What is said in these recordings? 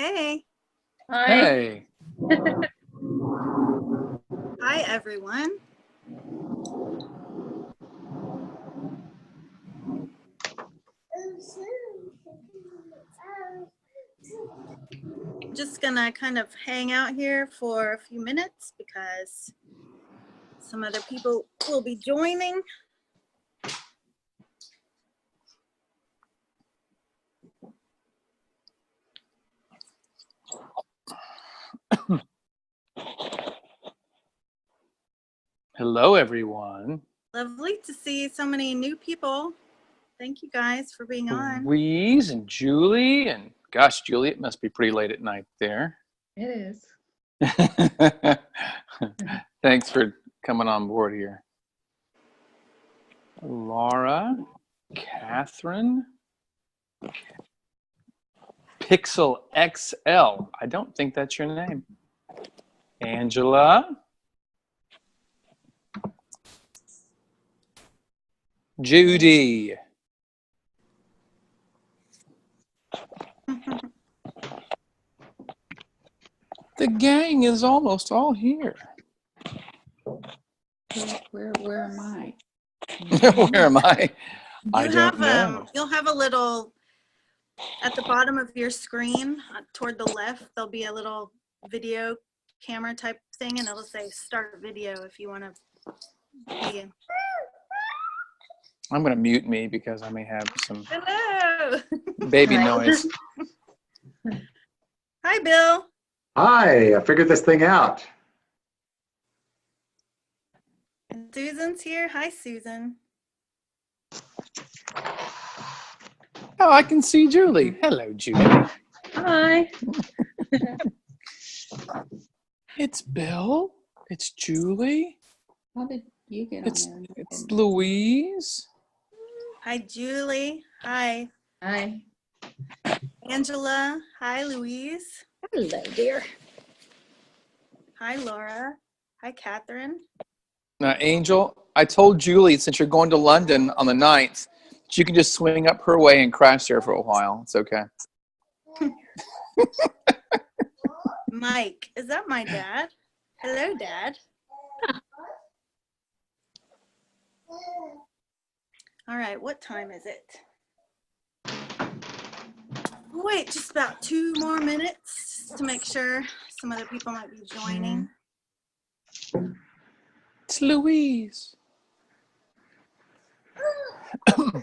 Hey. Hi. Hey. Hi, everyone. Just gonna kind of hang out here for a few minutes because some other people will be joining. Hello, everyone. Lovely to see so many new people. Thank you guys for being on. Louise and Julie, and gosh, Julie, it must be pretty late at night there. It is. Thanks for coming on board here. Laura, Catherine, Pixel XL. I don't think that's your name. Angela. Judy. The gang is almost all here. Where am I? Where am I? I don't know. You'll have a little, at the bottom of your screen, toward the left, there'll be a little video camera type thing, and it'll say start video if you want to be in. I'm going to mute me because I may have some Hello. baby noise. Hi, Bill. Hi, I figured this thing out. And Susan's here. Hi, Susan. Oh, I can see Julie. Hello, Julie. Hi. It's Bill. It's Julie. How did you get It's on there? it's Louise. Hi, Julie. Hi, Hi. Angela. Hi, Louise. Hello, dear. Hi, Laura. Hi, Catherine. Now, Angel, I told Julie, since you're going to London on the 9th, she can just swing up her way and crash there for a while. It's okay. Mike. Is that my dad? Hello, Dad. All right, what time is it? Wait, just about 2 more minutes to make sure some other people might be joining. It's Louise. I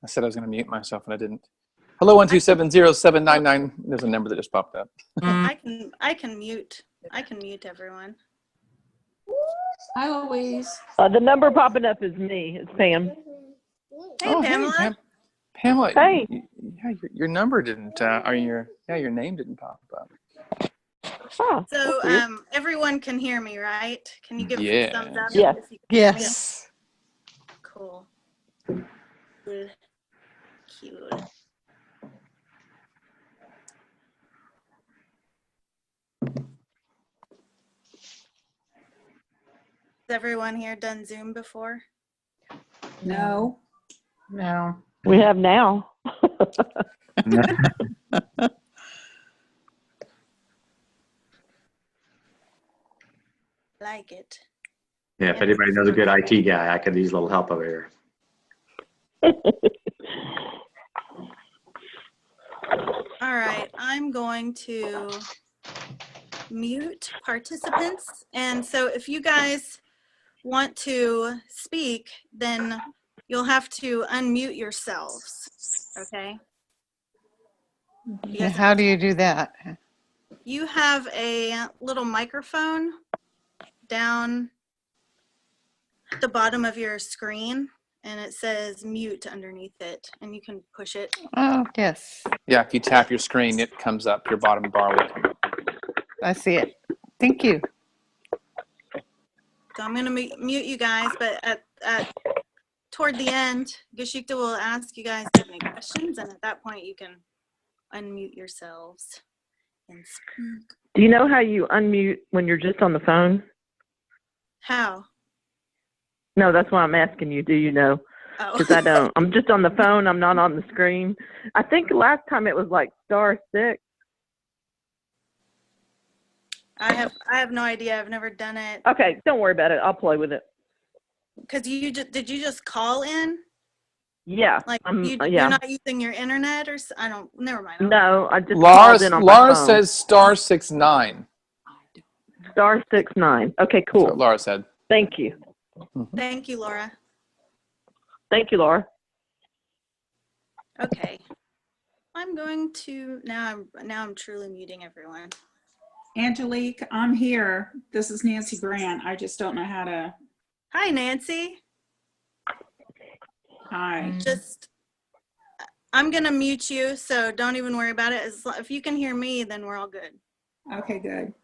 said I was going to mute myself and I didn't. Hello, 1270799. There's a number that just popped up. I can mute everyone. Hi, Louise. The number popping up is me. It's Pam. Hey, Pamela. Pamela. Hey. Yeah, your number didn't. Your name didn't pop up. Oh, So that's weird. everyone can hear me, right? Can you give us Yes. a thumbs up? Yes. if you can hear me? Yes. Cool. Good. Cute. Has everyone here done Zoom before? No. No. We have now. Like it. Yeah, if anybody knows a good IT guy, I could use a little help over here. All right, I'm going to mute participants. And so if you guys want to speak, then you'll have to unmute yourselves, okay? You guys How do you do that? You have a little microphone down at the bottom of your screen, and it says mute underneath it, and you can push it. Oh, yes. Yeah, if you tap your screen, it comes up. Your bottom bar will come up. I see it. Thank you. So I'm going to mute you guys, but toward the end, Geschichte will ask you guys if you have any questions, and at that point you can unmute yourselves and speak. Do you know how you unmute when you're just on the phone? How? No, that's why I'm asking you. Do you know? Oh. Because I don't. I'm just on the phone. I'm not on the screen. I think last time it was like *6. I have no idea. I've never done it. Okay, don't worry about it. I'll play with it. Cause did you just call in? Yeah. Like Yeah. you're not using your internet or I don't. Never mind. No, I just Laura, called in on my Laura phone. says *69. *69. Okay, That's cool. what Laura said. Thank you. Thank you, Laura. Thank you, Laura. Okay. I'm going to now I'm truly muting everyone. Angelique, I'm here. This is Nancy Grant. I just don't know how to. Hi, Nancy. Hi. I'm gonna mute you, so don't even worry about it. If you can hear me, then we're all good. Okay, good.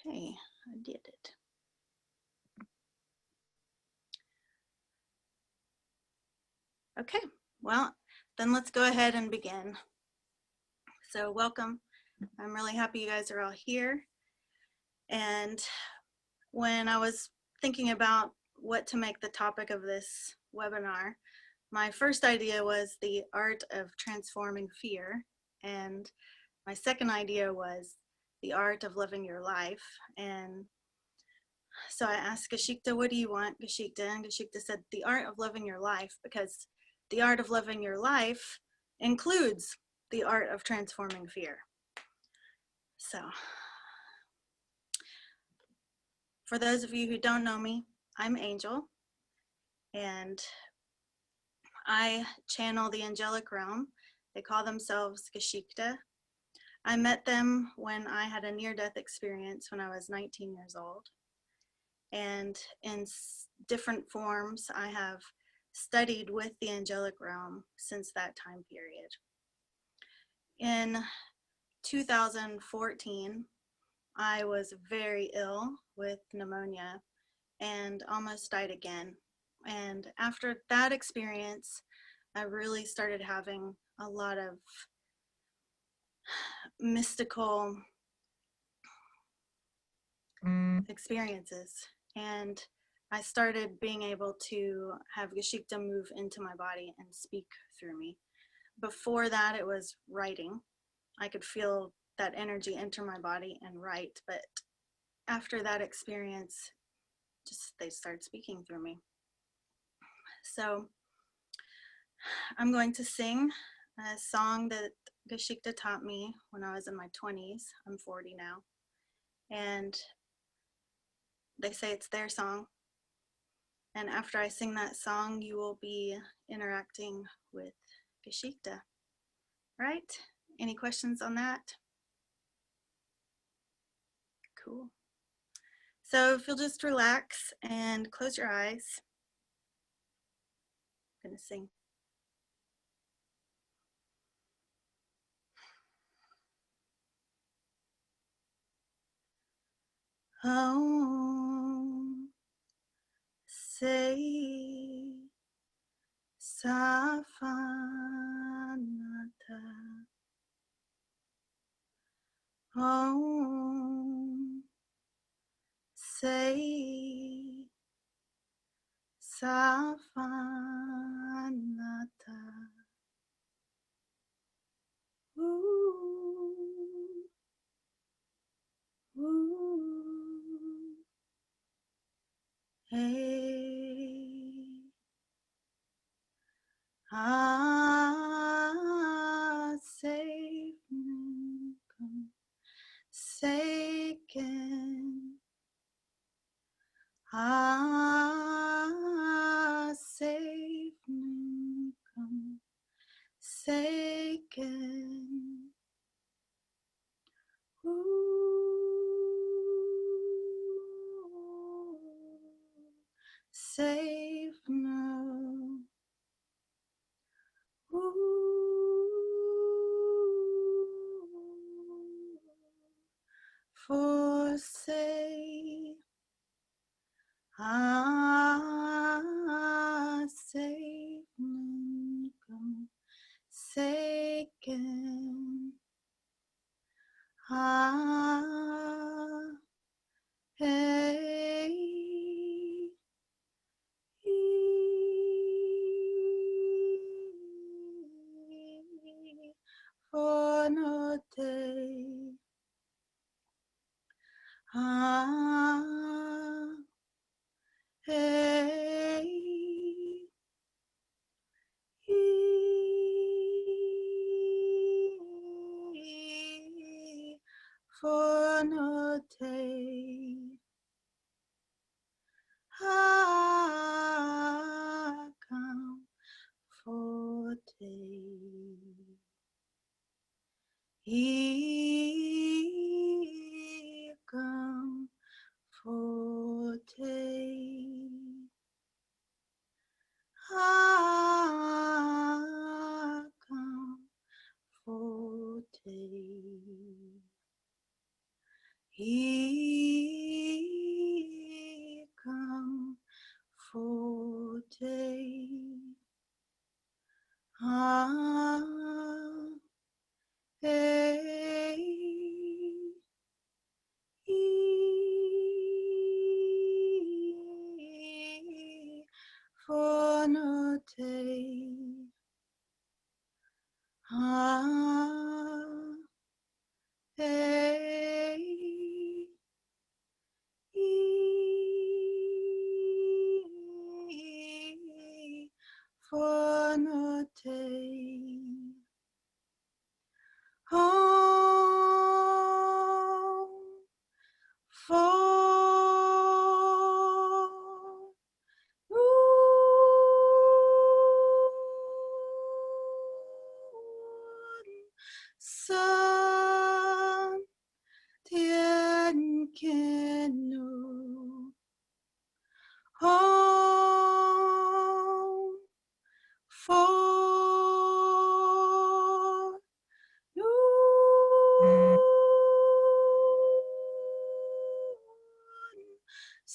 Okay, I did it. Okay, well, then let's go ahead and begin. So welcome. I'm really happy you guys are all here. And when I was thinking about what to make the topic of this webinar, my first idea was the art of transforming fear. And my second idea was the art of living your life. And so I asked Geschichte, what do you want, Geschichte? And Geschichte said, the art of living your life, because the art of living your life includes the art of transforming fear. So for those of you who don't know me, I'm Angel, and I channel the angelic realm. They call themselves Geschichte. I met them when I had a near-death experience when I was 19 years old. And in different forms, I have studied with the angelic realm since that time period. In 2014, I was very ill with pneumonia and almost died again. And after that experience, I really started having a lot of mystical experiences. And I started being able to have Geschichte move into my body and speak through me. Before that, it was writing. I could feel that energy enter my body and write, but after that experience, just they started speaking through me. So I'm going to sing a song that Geschichte taught me when I was in my 20s. I'm 40 now. And they say it's their song. And after I sing that song, you will be interacting with Geschichte. Right? Any questions on that? Cool. So if you'll just relax and close your eyes, I'm going to sing. Om Sei Safanata Om Sei Safanata Ooh, ooh, hey, safe come, Seiken, safe come, Seiken. Ooh, safe now. Ooh, for say, safe now. Seiken. Hey,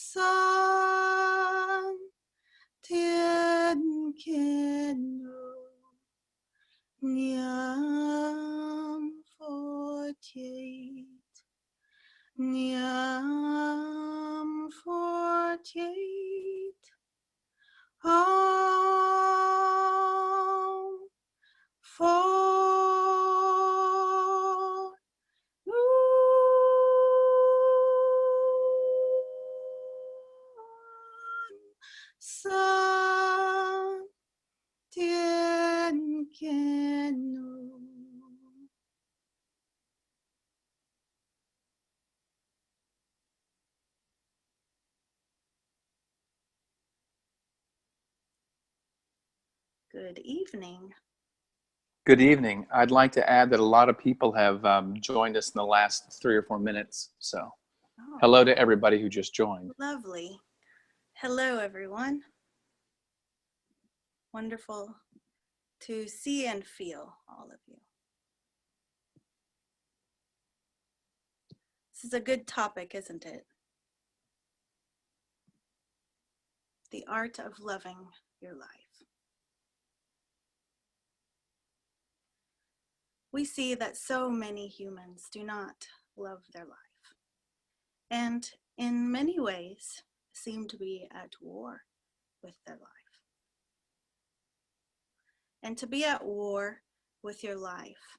三天天念佛天，念佛天，唵佛三天天Good evening. Good evening. I'd like to add that a lot of people have joined us in the last 3 or 4 minutes. So Oh, hello to everybody who just joined. lovely. Hello, everyone. Wonderful to see and feel all of you. This is a good topic, isn't it? The art of loving your life. We see that so many humans do not love their life, and in many ways seem to be at war with their life. And to be at war with your life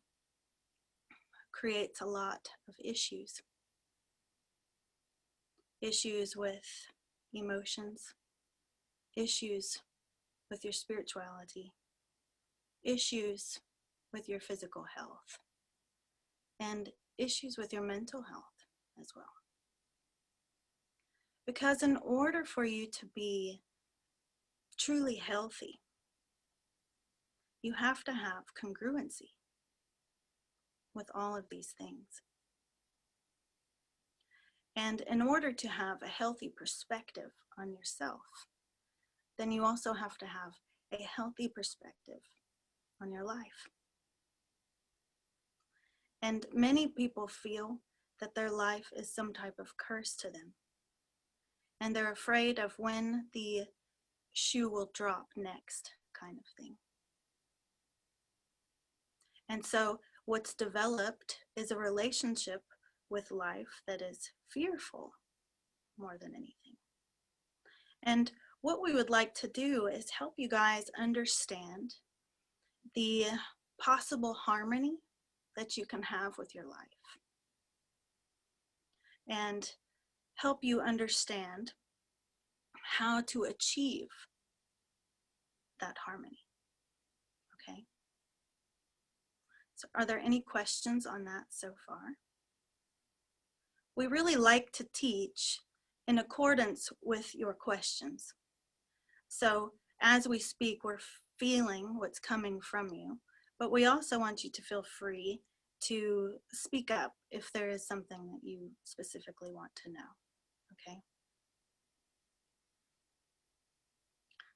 creates a lot of issues. Issues with emotions, issues with your spirituality, issues with your physical health, and issues with your mental health as well. Because in order for you to be truly healthy, you have to have congruency with all of these things. And in order to have a healthy perspective on yourself, then you also have to have a healthy perspective on your life. And many people feel that their life is some type of curse to them. And they're afraid of when the shoe will drop next, kind of thing. And so what's developed is a relationship with life that is fearful more than anything. And what we would like to do is help you guys understand the possible harmony that you can have with your life, and help you understand how to achieve that harmony. Okay? So are there any questions on that so far? We really like to teach in accordance with your questions. So as we speak, we're feeling what's coming from you, but we also want you to feel free to speak up if there is something that you specifically want to know, okay?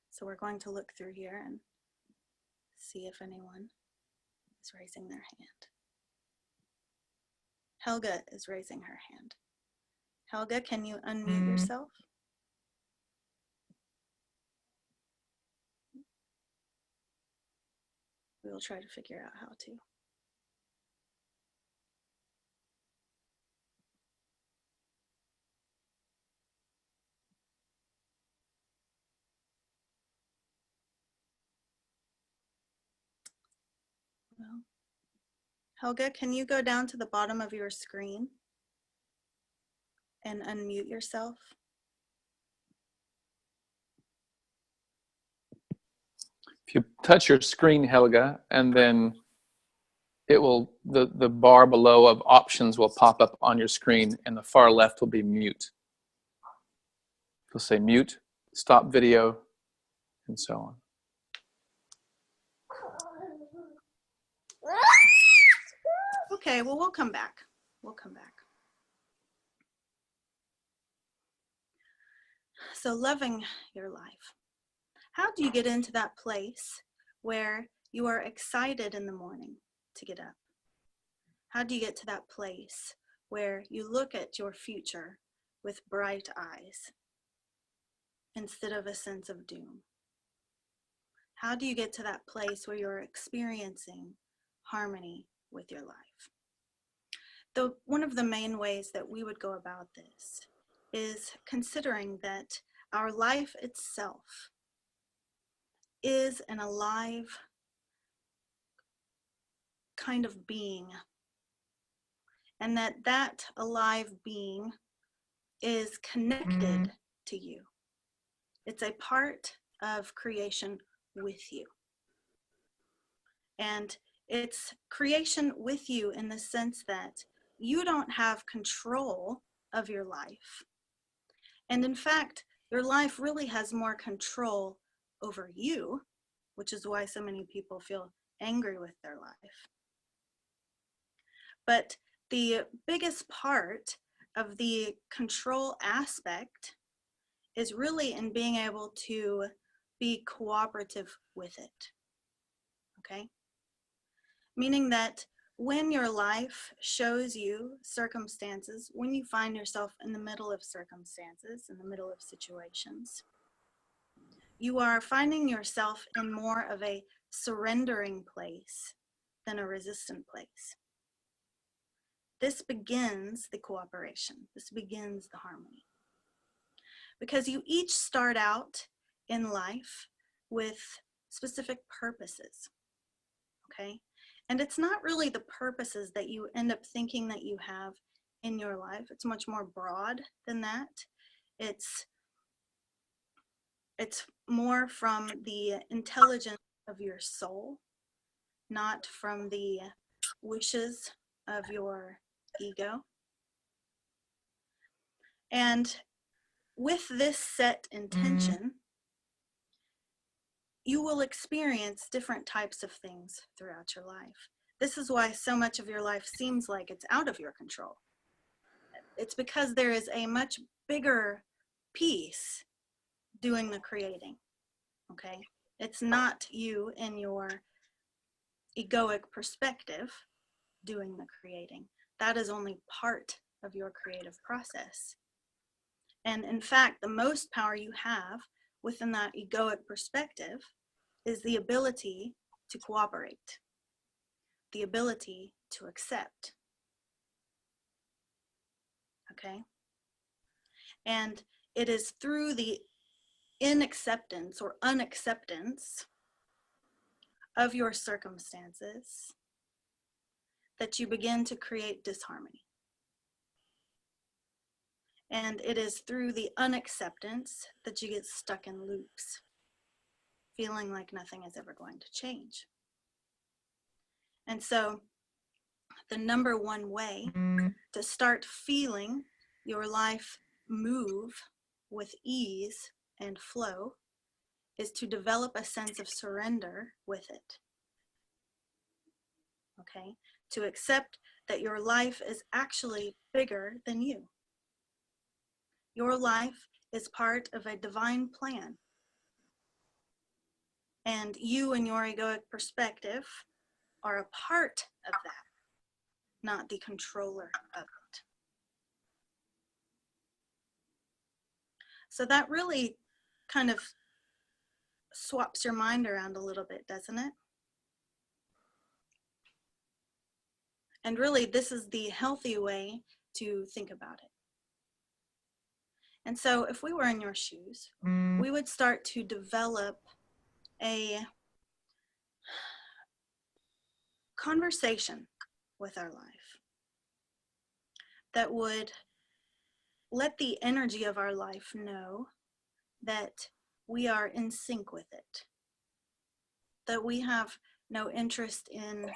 So we're going to look through here and see if anyone is raising their hand. Helga is raising her hand. Helga, can you unmute yourself? We will try to figure out how to. Well, Helga, can you go down to the bottom of your screen and unmute yourself? If you touch your screen, Helga, and then it will, the bar below of options will pop up on your screen, and the far left will be mute. It'll say mute, stop video, and so on. Okay, well, we'll come back. We'll come back. So loving your life. How do you get into that place where you are excited in the morning to get up? How do you get to that place where you look at your future with bright eyes instead of a sense of doom? How do you get to that place where you're experiencing harmony with your life? One of the main ways that we would go about this is considering that our life itself is an alive kind of being, and that alive being is connected to you. It's a part of creation with you. And it's creation with you in the sense that you don't have control of your life. And in fact, your life really has more control over you, which is why so many people feel angry with their life. But the biggest part of the control aspect is really in being able to be cooperative with it, okay? Meaning that when your life shows you circumstances, when you find yourself in the middle of circumstances, in the middle of situations, you are finding yourself in more of a surrendering place than a resistant place. This begins the cooperation. This begins the harmony. Because you each start out in life with specific purposes, okay? And it's not really the purposes that you end up thinking that you have in your life. It's much more broad than that. It's more from the intelligence of your soul, not from the wishes of your ego. And with this set intention, you will experience different types of things throughout your life. This is why so much of your life seems like it's out of your control. It's because there is a much bigger piece doing the creating, okay? It's not you in your egoic perspective doing the creating. That is only part of your creative process. And in fact, the most power you have within that egoic perspective is the ability to cooperate, the ability to accept, okay? And it is through the inacceptance or unacceptance of your circumstances that you begin to create disharmony. And it is through the unacceptance that you get stuck in loops, feeling like nothing is ever going to change. And so the number one way to start feeling your life move with ease and flow is to develop a sense of surrender with it. Okay? To accept that your life is actually bigger than you. Your life is part of a divine plan. And you and your egoic perspective are a part of that, not the controller of it. So that really kind of swaps your mind around a little bit, doesn't it? And really, this is the healthy way to think about it. And so if we were in your shoes, we would start to develop a conversation with our life that would let the energy of our life know that we are in sync with it, that we have no interest in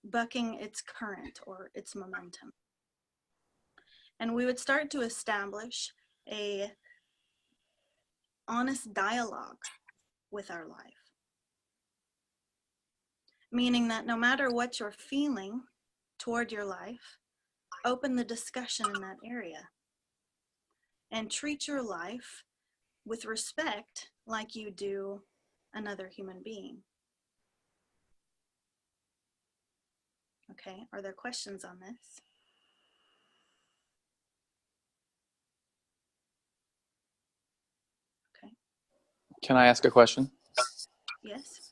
bucking its current or its momentum. And we would start to establish a honest dialogue with our life. Meaning that no matter what you're feeling toward your life, open the discussion in that area and treat your life with respect like you do another human being. Okay, are there questions on this? Can I ask a question? Yes.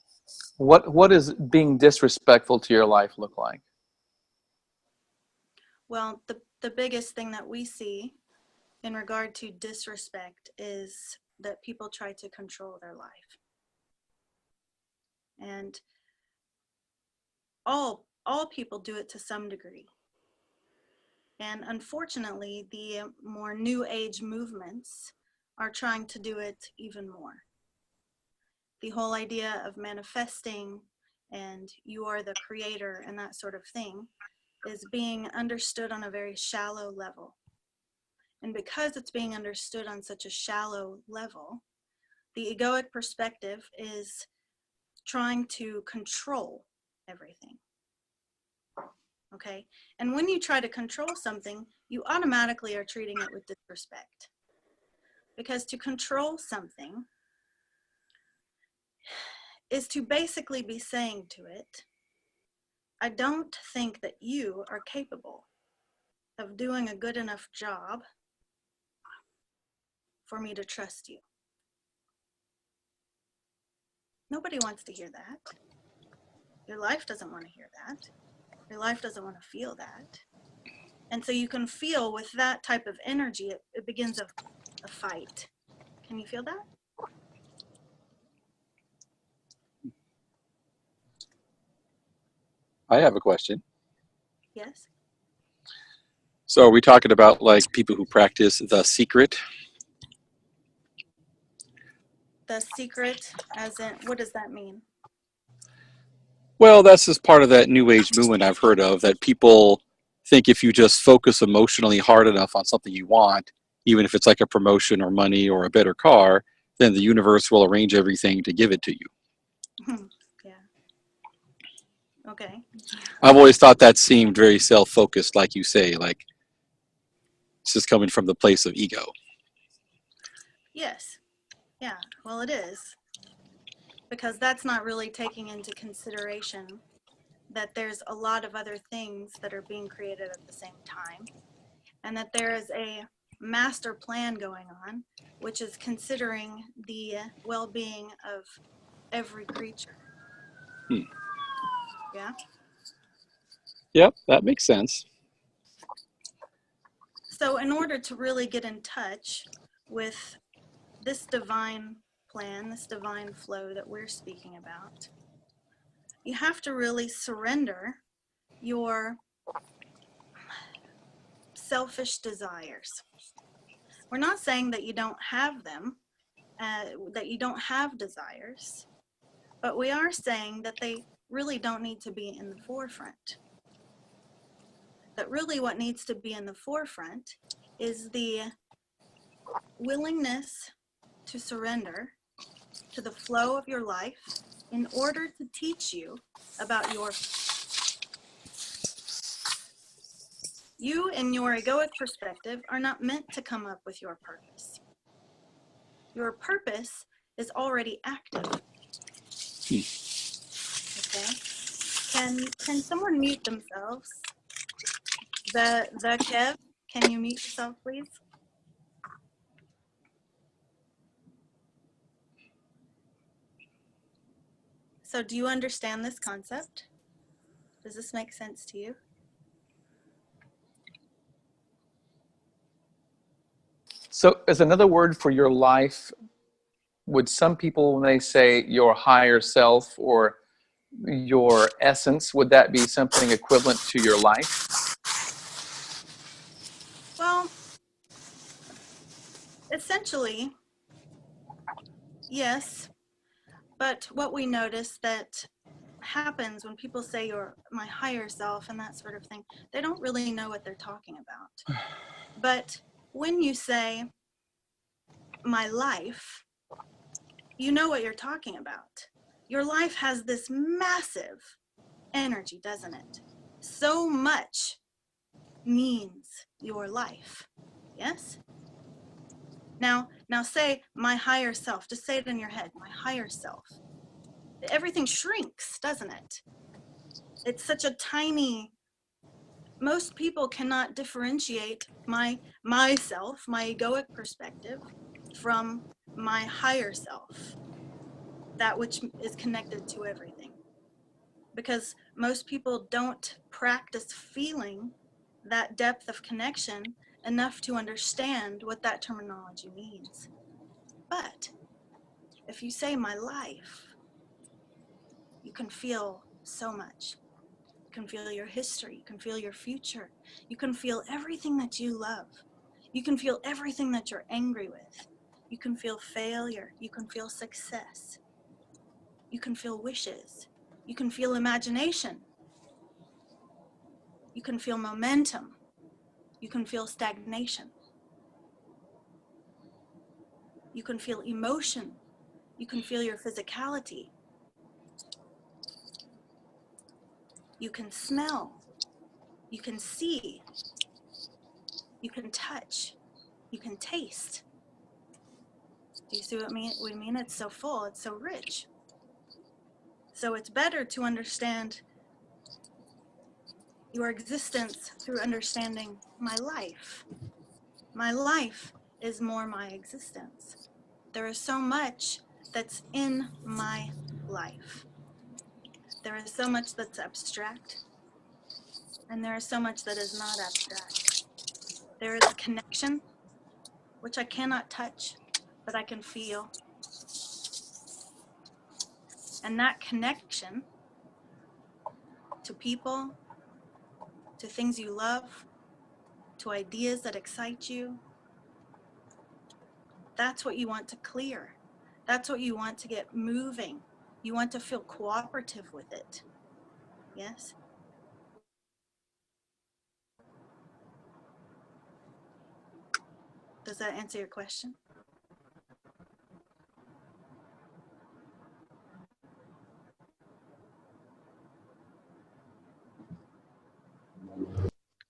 What does being disrespectful to your life look like? Well, the biggest thing that we see in regard to disrespect is that people try to control their life. And all people do it to some degree. And unfortunately, the more new age movements are trying to do it even more. The whole idea of manifesting and you are the creator and that sort of thing is being understood on a very shallow level. And because it's being understood on such a shallow level, the egoic perspective is trying to control everything. Okay? And when you try to control something, you automatically are treating it with disrespect. Because to control something is to basically be saying to it, I don't think that you are capable of doing a good enough job for me to trust you. Nobody wants to hear that. Your life doesn't want to hear that. Your life doesn't want to feel that. And so you can feel with that type of energy, it begins a fight. Can you feel that? I have a question. Yes. So are we talking about like people who practice the secret? The secret, as in, what does that mean? Well, that's just part of that new age movement I've heard of, that people think if you just focus emotionally hard enough on something you want, even if it's like a promotion or money or a better car, then the universe will arrange everything to give it to you. Yeah. Okay. I've always thought that seemed very self-focused, like you say, like it's just coming from the place of ego. Yes. Yeah. Well, it is. Because that's not really taking into consideration that there's a lot of other things that are being created at the same time, and that there is a master plan going on, which is considering the well-being of every creature. Yeah. Yep, that makes sense. So in order to really get in touch with this divine plan, this divine flow that we're speaking about, you have to really surrender your selfish desires. We're not saying that you don't have them, that you don't have desires, but we are saying that they really don't need to be in the forefront. That really what needs to be in the forefront is the willingness to surrender to the flow of your life in order to teach you about your. You and your egoic perspective are not meant to come up with your purpose. Your purpose is already active. Okay? Can someone mute themselves? The Kev, can you mute yourself, please? So do you understand this concept? Does this make sense to you? So as another word for your life, would some people, when they say your higher self or your essence, would that be something equivalent to your life? Well, essentially, yes. But what we notice that happens when people say you're my higher self and that sort of thing, they don't really know what they're talking about. But when you say my life, you know what you're talking about. Your life has this massive energy, doesn't it? So much means your life. Yes? Now say my higher self. Just say it in your head, my higher self. Everything shrinks, doesn't it? It's such a tiny, most people cannot differentiate myself, my egoic perspective, from my higher self, that which is connected to everything. Because most people don't practice feeling that depth of connection enough to understand what that terminology means. But if you say my life, you can feel so much. You can feel your history, you can feel your future, you can feel everything that you love. You can feel everything that you're angry with. You can feel failure, you can feel success. You can feel wishes. You can feel imagination. You can feel momentum. You can feel stagnation. You can feel emotion. You can feel your physicality. You can smell. You can see. You can touch. You can taste. Do you see what we mean? It's so full, it's so rich. So it's better to understand your existence through understanding my life. My life is more my existence. There is so much that's in my life. There is so much that's abstract, and there is so much that is not abstract. There is a connection, which I cannot touch, but I can feel. And that connection to people, to things you love, to ideas that excite you, that's what you want to clear. That's what you want to get moving. You want to feel cooperative with it. Yes? Does that answer your question?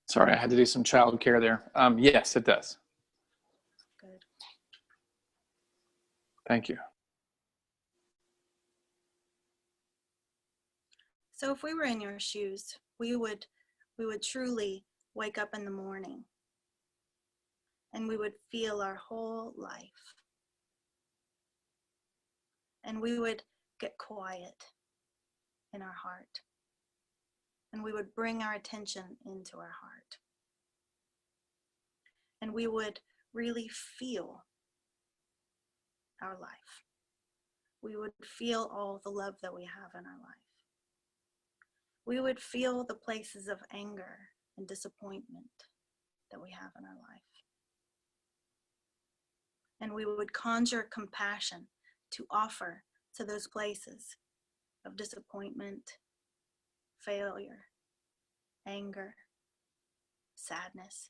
Sorry, I had to do some child care there. Yes, it does. Good. Thank you. So if we were in your shoes, we would truly wake up in the morning and we would feel our whole life. And we would get quiet in our heart. And we would bring our attention into our heart. And we would really feel our life. We would feel all the love that we have in our life. We would feel the places of anger and disappointment that we have in our life. And we would conjure compassion to offer to those places of disappointment, failure, anger, sadness.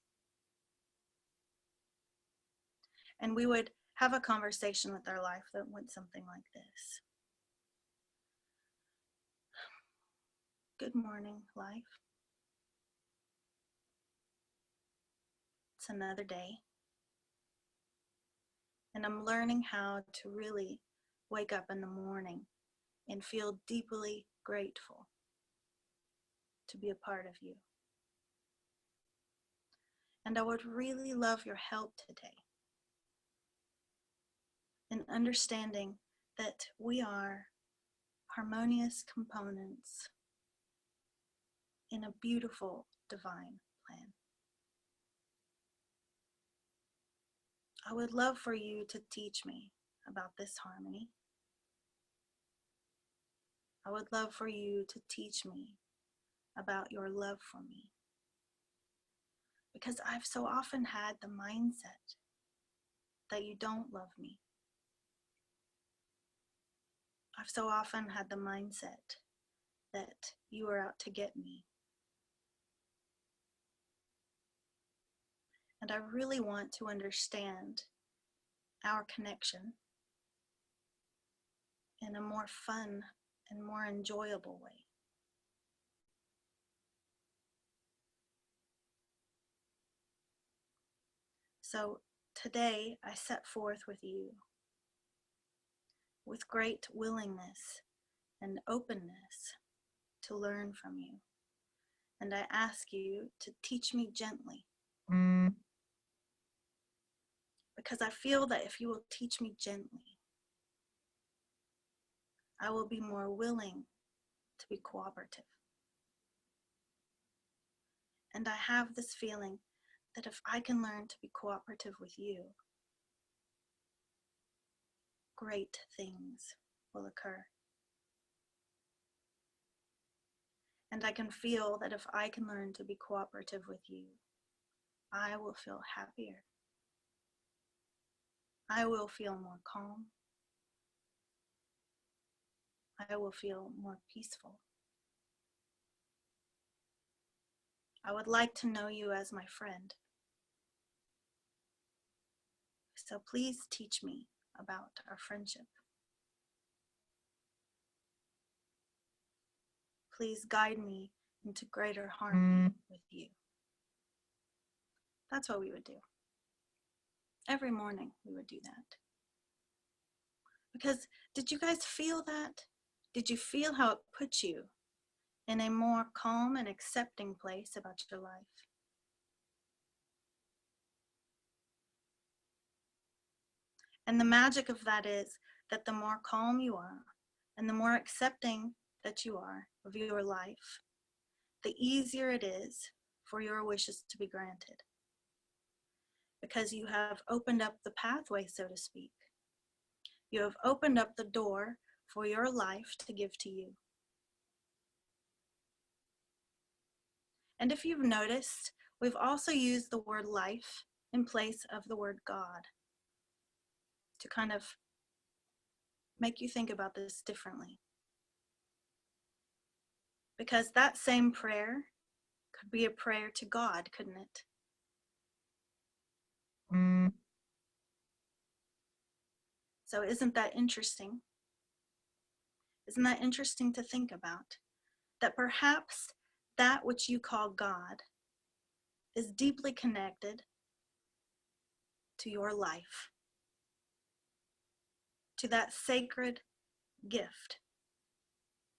And we would have a conversation with our life that went something like this. Good morning, life. It's another day. And I'm learning how to really wake up in the morning and feel deeply grateful to be a part of you. And I would really love your help today in understanding that we are harmonious components in a beautiful divine plan. I would love for you to teach me about this harmony. I would love for you to teach me about your love for me. Because I've so often had the mindset that you don't love me. I've so often had the mindset that you are out to get me. And I really want to understand our connection in a more fun and more enjoyable way. So today I set forth with you with great willingness and openness to learn from you. And I ask you to teach me gently. because I feel that if you will teach me gently, I will be more willing to be cooperative. And I have this feeling that if I can learn to be cooperative with you, great things will occur. And I can feel that if I can learn to be cooperative with you, I will feel happier. I will feel more calm. I will feel more peaceful. I would like to know you as my friend. So please teach me about our friendship. Please guide me into greater harmony with you. That's what we would do. Every morning we would do that. Because did you guys feel that? Did you feel how it put you in a more calm and accepting place about your life? And the magic of that is that the more calm you are and the more accepting that you are of your life, the easier it is for your wishes to be granted. Because you have opened up the pathway, so to speak. You have opened up the door for your life to give to you. And if you've noticed, we've also used the word life in place of the word God to kind of make you think about this differently. Because that same prayer could be a prayer to God, couldn't it? So isn't that interesting? Isn't that interesting to think about? That perhaps that which you call God is deeply connected to your life, to that sacred gift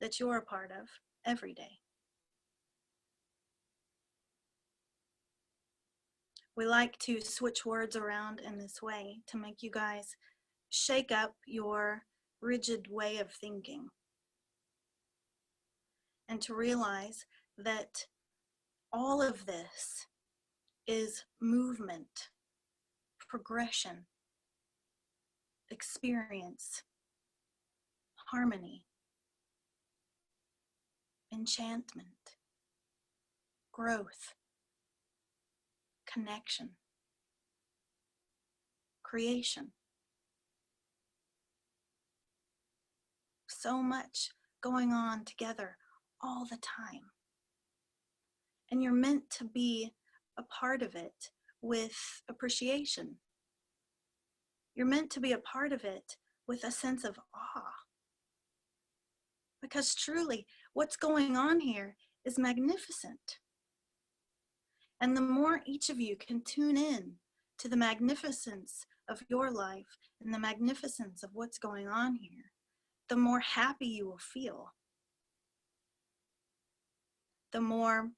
that you're a part of every day. We like to switch words around in this way to make you guys shake up your rigid way of thinking and to realize that all of this is movement, progression, experience, harmony, enchantment, growth, connection, creation. So much going on together all the time. And you're meant to be a part of it with appreciation. You're meant to be a part of it with a sense of awe. Because truly, what's going on here is magnificent. And the more each of you can tune in to the magnificence of your life and the magnificence of what's going on here, the more happy you will feel. The more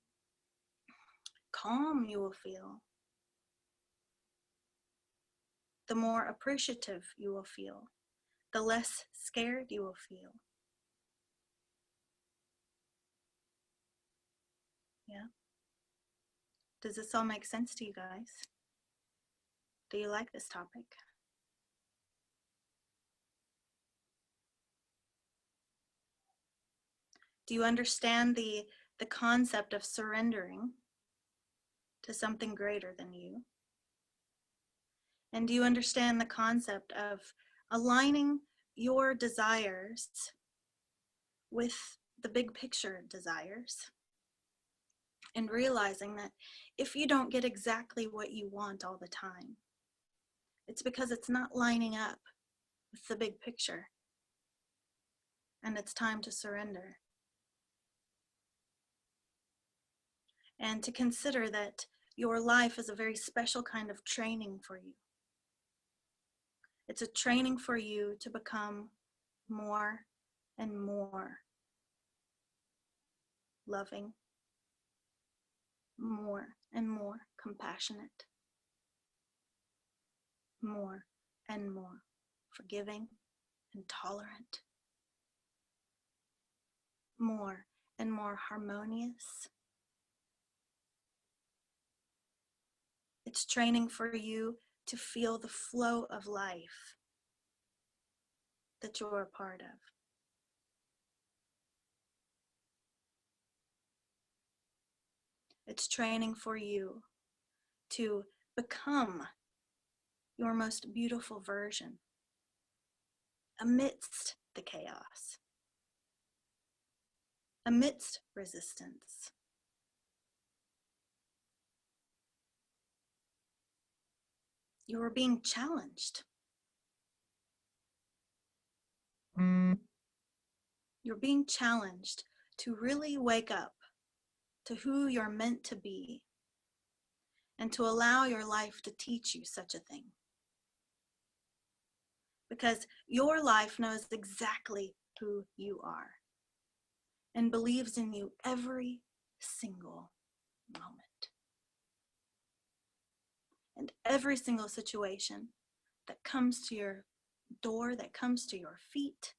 calm you will feel. The more appreciative you will feel. The less scared you will feel. Yeah? Does this all make sense to you guys? Do you like this topic? Do you understand the concept of surrendering to something greater than you? And do you understand the concept of aligning your desires with the big picture desires? And realizing that if you don't get exactly what you want all the time, it's because it's not lining up with the big picture. And it's time to surrender. And to consider that your life is a very special kind of training for you. It's a training for you to become more and more loving, more and more compassionate, more and more forgiving and tolerant, more and more harmonious. It's training for you to feel the flow of life that you're a part of. It's training for you to become your most beautiful version amidst the chaos, amidst resistance. You are being challenged. You're being challenged to really wake up to who you're meant to be and to allow your life to teach you such a thing. Because your life knows exactly who you are and believes in you every single moment. And every single situation that comes to your door, that comes to your feet,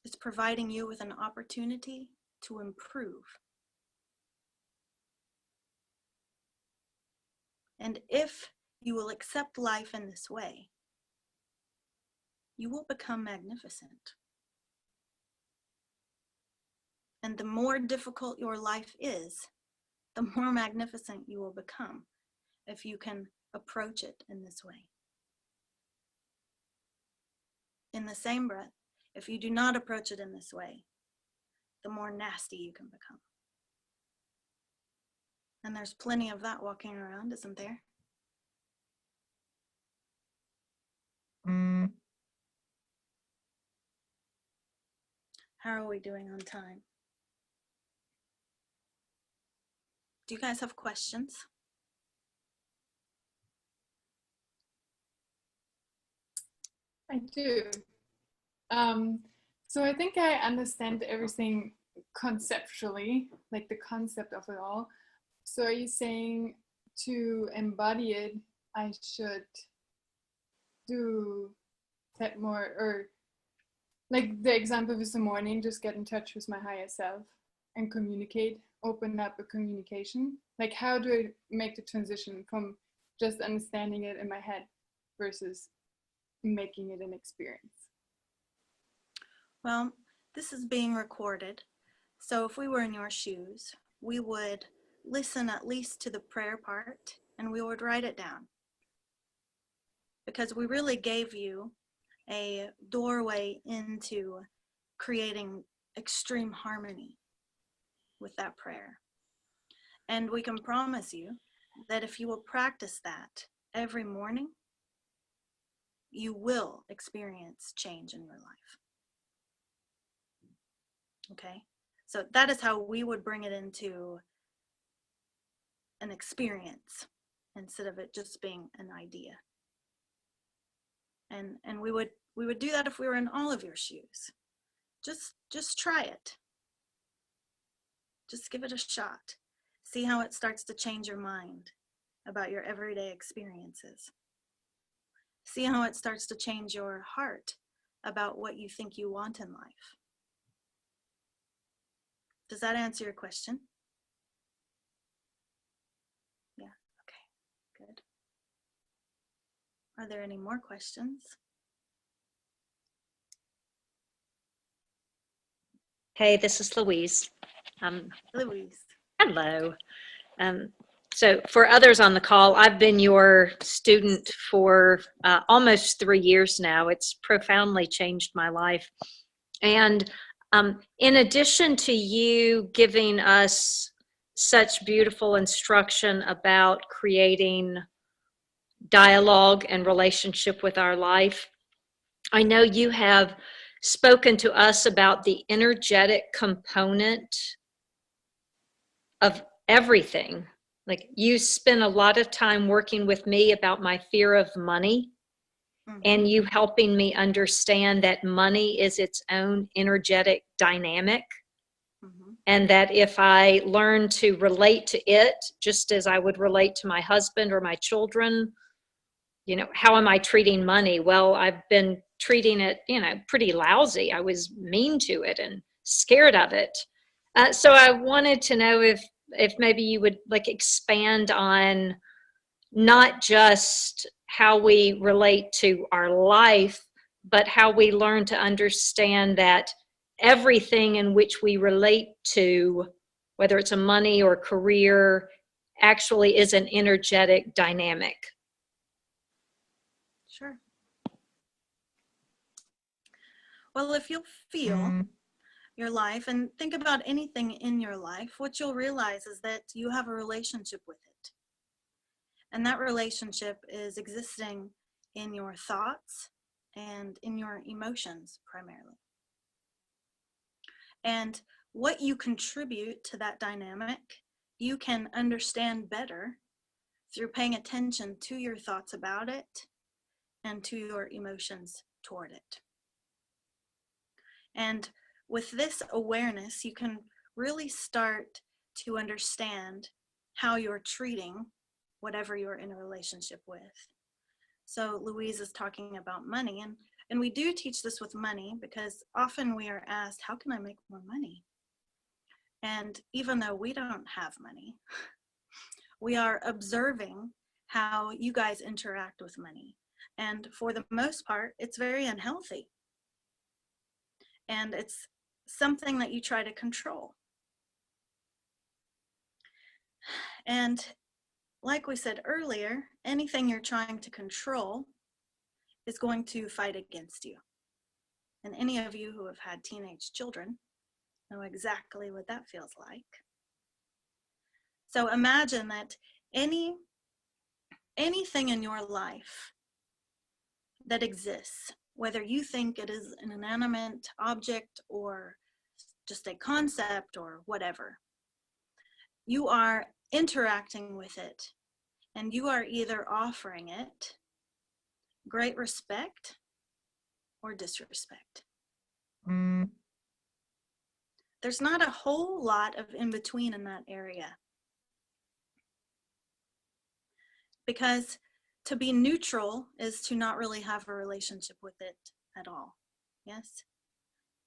is providing you with an opportunity to improve. And if you will accept life in this way, you will become magnificent. And the more difficult your life is, the more magnificent you will become if you can approach it in this way. In the same breath, if you do not approach it in this way, the more nasty you can become. And there's plenty of that walking around, isn't there? How are we doing on time? Do you guys have questions? I do. So I think I understand everything conceptually, like the concept of it all. So are you saying to embody it, I should do that more, or like the example this morning, just get in touch with my higher self and communicate, open up a communication? Like, how do I make the transition from just understanding it in my head versus making it an experience? Well, this is being recorded. So if we were in your shoes, we would listen at least to the prayer part and we would write it down. Because we really gave you a doorway into creating extreme harmony with that prayer. And we can promise you that if you will practice that every morning, you will experience change in your life. Okay? So that is how we would bring it into an experience instead of it just being an idea. And we would do that if we were in all of your shoes. Just try it. Just give it a shot. See how it starts to change your mind about your everyday experiences. See how it starts to change your heart about what you think you want in life. Does that answer your question? Yeah, okay, good. Are there any more questions? Hey, this is Louise. Louise. Hello. So for others on the call, I've been your student for almost 3 years now. It's profoundly changed my life. And in addition to you giving us such beautiful instruction about creating dialogue and relationship with our life, I know you have spoken to us about the energetic component of everything. Like, you spend a lot of time working with me about my fear of money, and you helping me understand that money is its own energetic dynamic, and that if I learn to relate to it just as I would relate to my husband or my children, how am I treating money? Well, I've been treating it, pretty lousy. I was mean to it and scared of it. So I wanted to know if maybe you would like expand on not just how we relate to our life, but how we learn to understand that everything in which we relate to, whether it's a money or career, actually is an energetic dynamic. Sure. Well, if you'll feel your life and think about anything in your life, what you'll realize is that you have a relationship with it. And that relationship is existing in your thoughts and in your emotions primarily. And what you contribute to that dynamic, you can understand better through paying attention to your thoughts about it and to your emotions toward it. And with this awareness, you can really start to understand how you're treating whatever you're in a relationship with. So Louise is talking about money, and we do teach this with money because often we are asked, how can I make more money? And even though we don't have money, we are observing how you guys interact with money. And for the most part, it's very unhealthy. And it's something that you try to control. And like we said earlier, anything you're trying to control is going to fight against you. And any of you who have had teenage children know exactly what that feels like. So imagine that anything in your life that exists, whether you think it is an inanimate object or just a concept or whatever, you are interacting with it, and you are either offering it great respect or disrespect. There's not a whole lot of in between in that area. Because to be neutral is to not really have a relationship with it at all. Yes?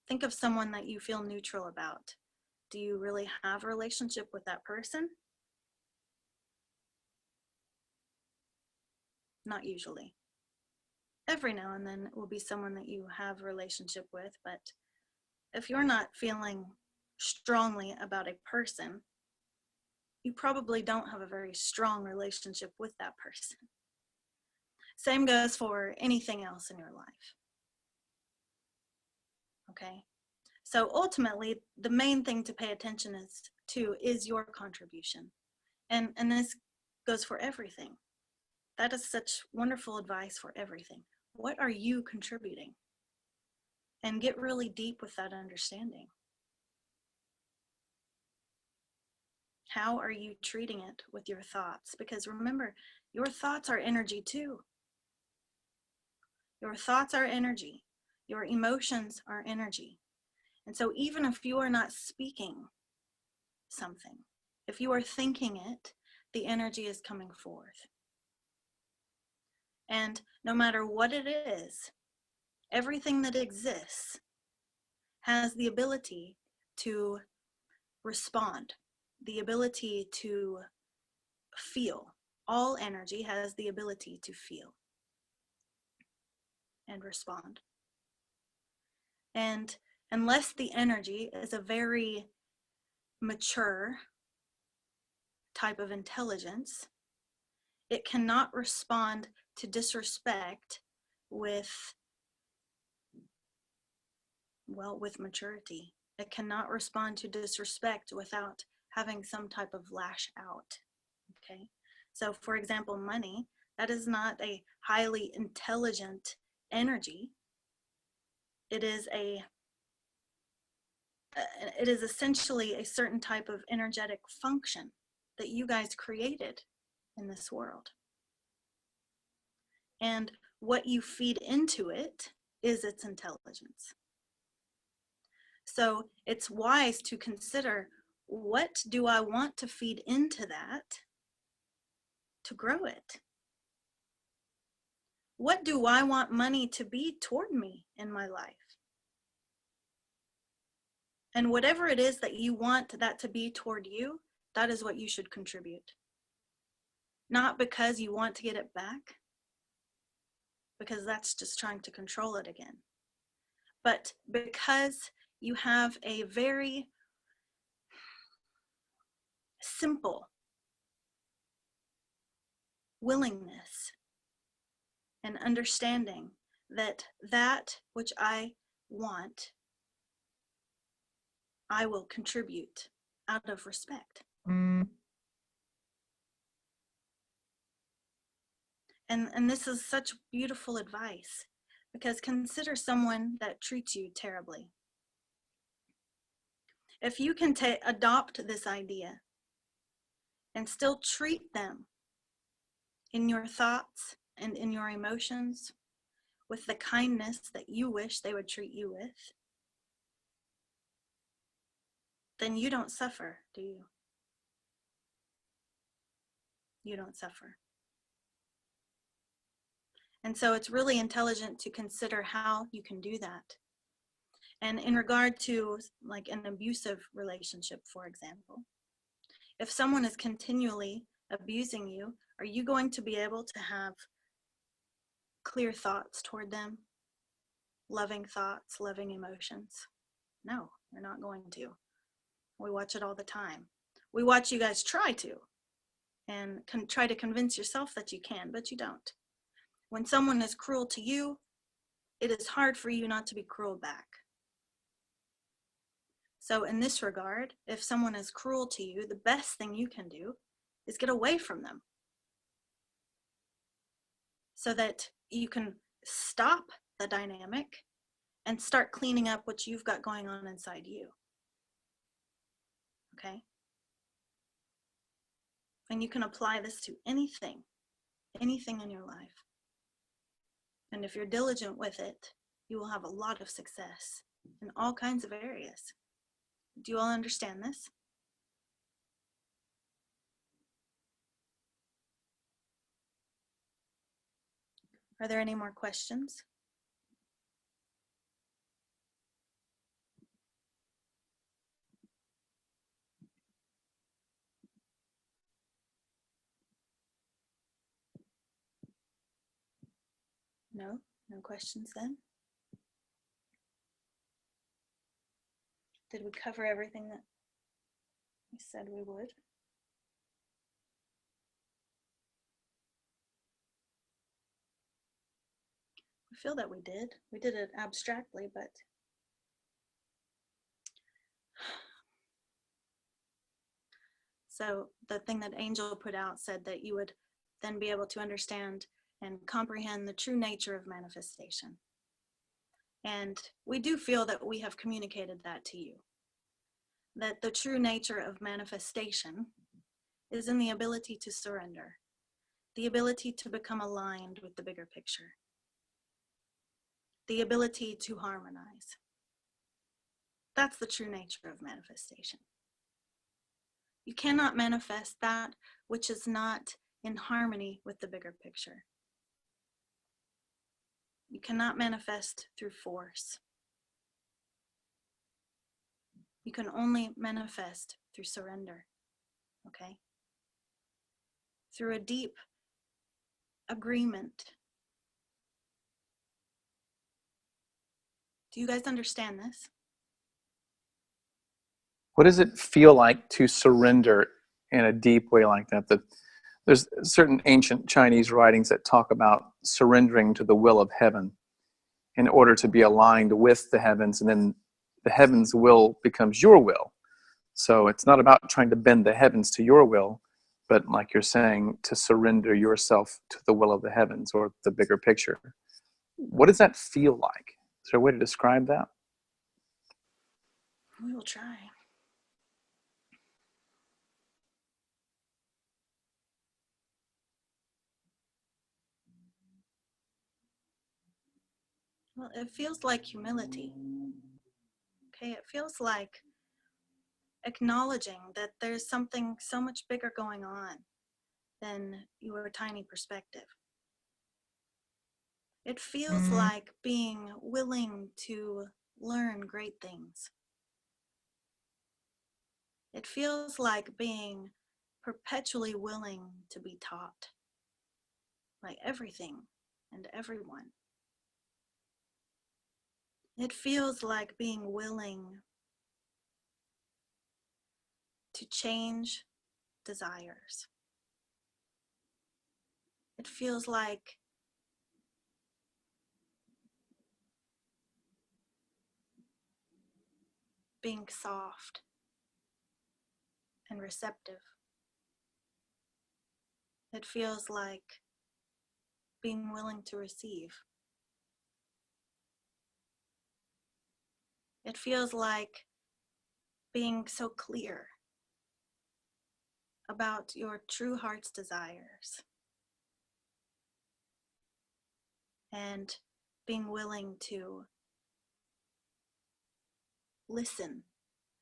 Think of someone that you feel neutral about. Do you really have a relationship with that person? Not usually. Every now and then it will be someone that you have a relationship with, but if you're not feeling strongly about a person, you probably don't have a very strong relationship with that person. Same goes for anything else in your life. Okay? So ultimately, the main thing to pay attention is your contribution. And this goes for everything. That is such wonderful advice for everything. What are you contributing? And get really deep with that understanding. How are you treating it with your thoughts? Because remember, your thoughts are energy too. Your thoughts are energy. Your emotions are energy. And so even if you are not speaking something, if you are thinking it, the energy is coming forth. And no matter what it is, everything that exists has the ability to respond, the ability to feel. All energy has the ability to feel and respond. And unless the energy is a very mature type of intelligence, it cannot respond to disrespect with maturity. It cannot respond to disrespect without having some type of lash out. Okay, so for example, money, that is not a highly intelligent energy. It is essentially a certain type of energetic function that you guys created in this world. And what you feed into it is its intelligence. So it's wise to consider, what do I want to feed into that to grow it? What do I want money to be toward me in my life? And whatever it is that you want that to be toward you, that is what you should contribute. Not because you want to get it back, because that's just trying to control it again, but because you have a very simple willingness and understanding that that which I want, I will contribute out of respect. And this is such beautiful advice, because consider someone that treats you terribly. If you can adopt this idea and still treat them in your thoughts and in your emotions with the kindness that you wish they would treat you with, then you don't suffer, do you? You don't suffer. And so it's really intelligent to consider how you can do that. And in regard to like an abusive relationship, for example, if someone is continually abusing you, are you going to be able to have clear thoughts toward them? Loving thoughts, loving emotions? No, you're not going to. We watch it all the time. We watch you guys try to, and try to convince yourself that you can, but you don't. When someone is cruel to you, it is hard for you not to be cruel back. So in this regard, if someone is cruel to you, the best thing you can do is get away from them, so that you can stop the dynamic and start cleaning up what you've got going on inside you. Okay? And you can apply this to anything in your life. And if you're diligent with it, you will have a lot of success in all kinds of areas. Do you all understand this? Are there any more questions? No? No questions then? Did we cover everything that we said we would? I feel that we did. We did it abstractly, but so the thing that Angel put out said that you would then be able to understand and comprehend the true nature of manifestation. And we do feel that we have communicated that to you, that the true nature of manifestation is in the ability to surrender, the ability to become aligned with the bigger picture, the ability to harmonize. That's the true nature of manifestation. You cannot manifest that which is not in harmony with the bigger picture. You cannot manifest through force. You can only manifest through surrender, okay? Through a deep agreement. Do you guys understand this? What does it feel like to surrender in a deep way like that? There's certain ancient Chinese writings that talk about surrendering to the will of heaven in order to be aligned with the heavens, and then the heavens' will becomes your will. So it's not about trying to bend the heavens to your will, but like you're saying, to surrender yourself to the will of the heavens or the bigger picture. What does that feel like? Is there a way to describe that? We will try. Well, it feels like humility. Okay, it feels like acknowledging that there's something so much bigger going on than your tiny perspective. It feels like being willing to learn great things. It feels like being perpetually willing to be taught by everything and everyone. It feels like being willing to change desires. It feels like being soft and receptive. It feels like being willing to receive. It feels like being so clear about your true heart's desires and being willing to listen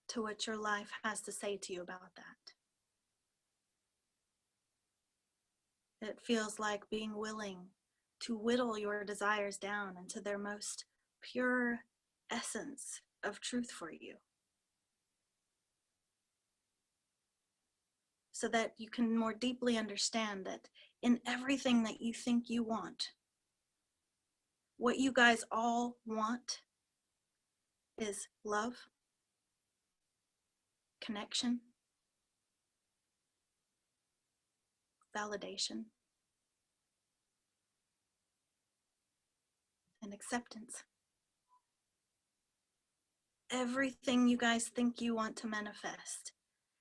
to what your life has to say to you about that. It feels like being willing to whittle your desires down into their most pure essence of truth for you, so that you can more deeply understand that in everything that you think you want, what you guys all want is love, connection, validation, and acceptance. Everything you guys think you want to manifest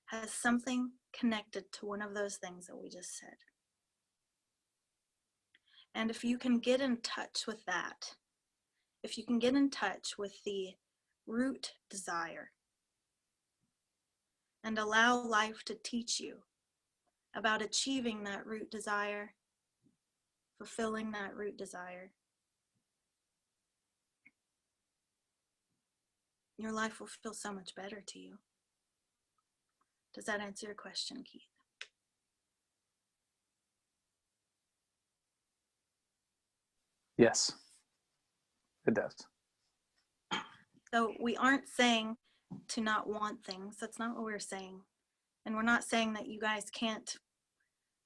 has something connected to one of those things that we just said. And if you can get in touch with that, if you can get in touch with the root desire and allow life to teach you about achieving that root desire, fulfilling that root desire, your life will feel so much better to you. Does that answer your question, Keith? Yes, it does. So we aren't saying to not want things. That's not what we're saying. And we're not saying that you guys can't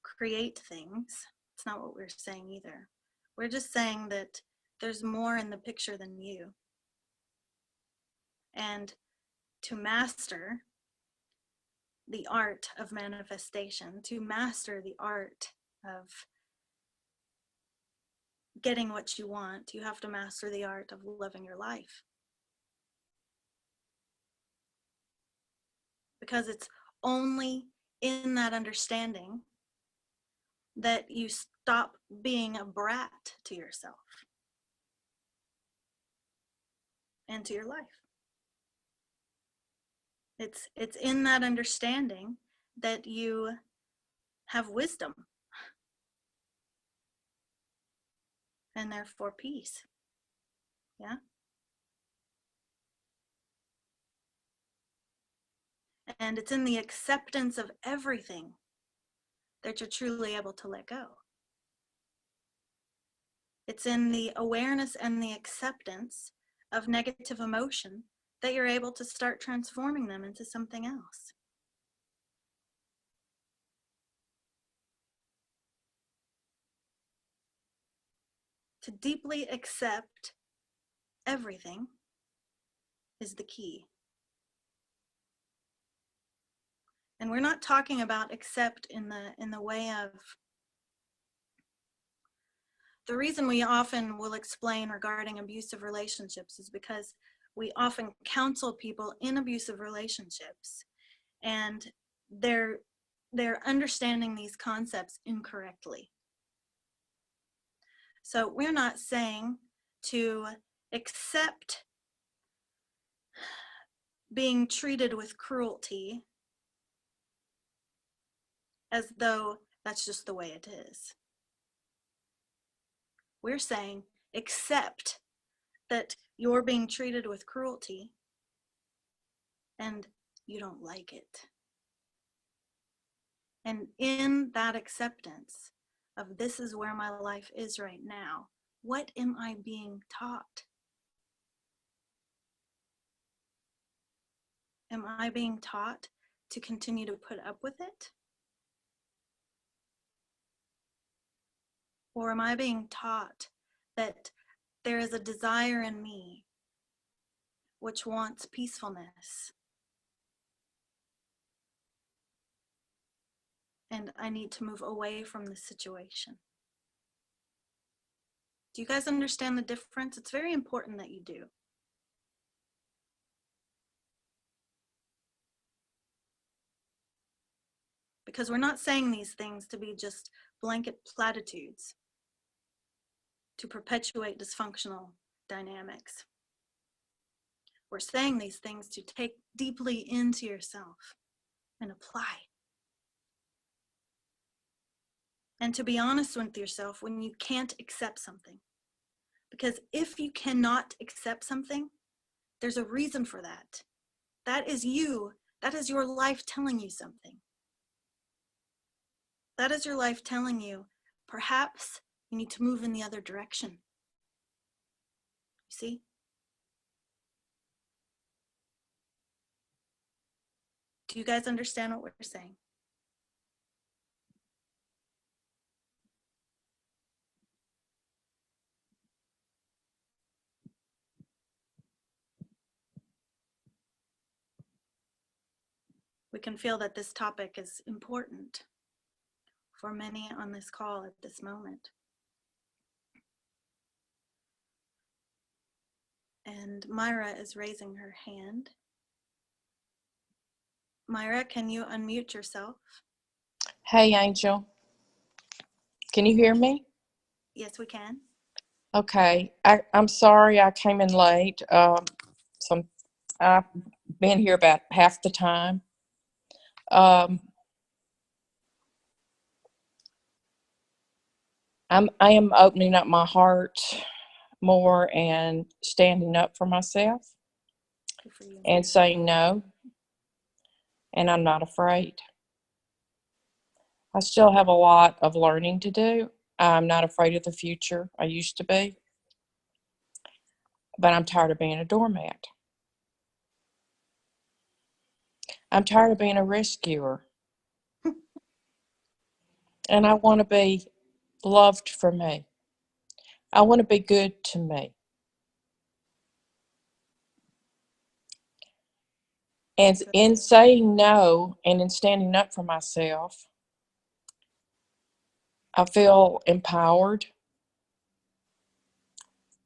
create things. It's not what we're saying either. We're just saying that there's more in the picture than you. And to master the art of manifestation, to master the art of getting what you want, you have to master the art of living your life. Because it's only in that understanding that you stop being a brat to yourself and to your life. It's in that understanding that you have wisdom and therefore peace. Yeah? And it's in the acceptance of everything that you're truly able to let go. It's in the awareness and the acceptance of negative emotion that you're able to start transforming them into something else. To deeply accept everything is the key. And we're not talking about accept in the way of, the reason we often will explain regarding abusive relationships is because we often counsel people in abusive relationships and they're understanding these concepts incorrectly. So we're not saying to accept being treated with cruelty as though that's just the way it is. We're saying accept that you're being treated with cruelty and you don't like it. And in that acceptance of this is where my life is right now, What am I being taught? Am I being taught to continue to put up with it? Or am I being taught that there is a desire in me which wants peacefulness? And I need to move away from the situation. Do you guys understand the difference? It's very important that you do. Because we're not saying these things to be just blanket platitudes to perpetuate dysfunctional dynamics. We're saying these things to take deeply into yourself and apply. And to be honest with yourself when you can't accept something. Because if you cannot accept something, there's a reason for that. That is you. That is your life telling you something. That is your life telling you, perhaps you need to move in the other direction. You see? Do you guys understand what we're saying? We can feel that this topic is important for many on this call at this moment. And Myra is raising her hand. Myra, can you unmute yourself? Hey, Angel. Can you hear me? Yes, we can. Okay. I'm sorry I came in late. I've been here about half the time. I am opening up my heart more and standing up for myself Good for you. and saying no. And I'm not afraid. I still have a lot of learning to do. I'm not afraid of the future. I used to be. But I'm tired of being a doormat. I'm tired of being a rescuer. And I want to be loved for me. I want to be good to me. And in saying no and in standing up for myself, I feel empowered.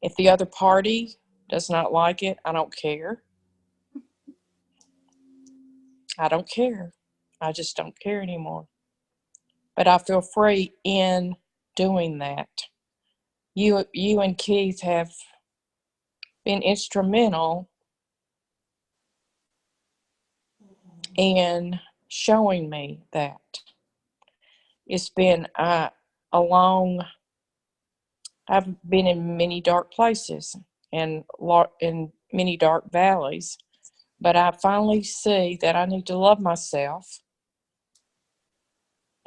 If the other party does not like it, I don't care. I don't care. I just don't care anymore. But I feel free in doing that. You and Keith have been instrumental in showing me that. It's been a long, I've been in many dark places and in many dark valleys, but I finally see that I need to love myself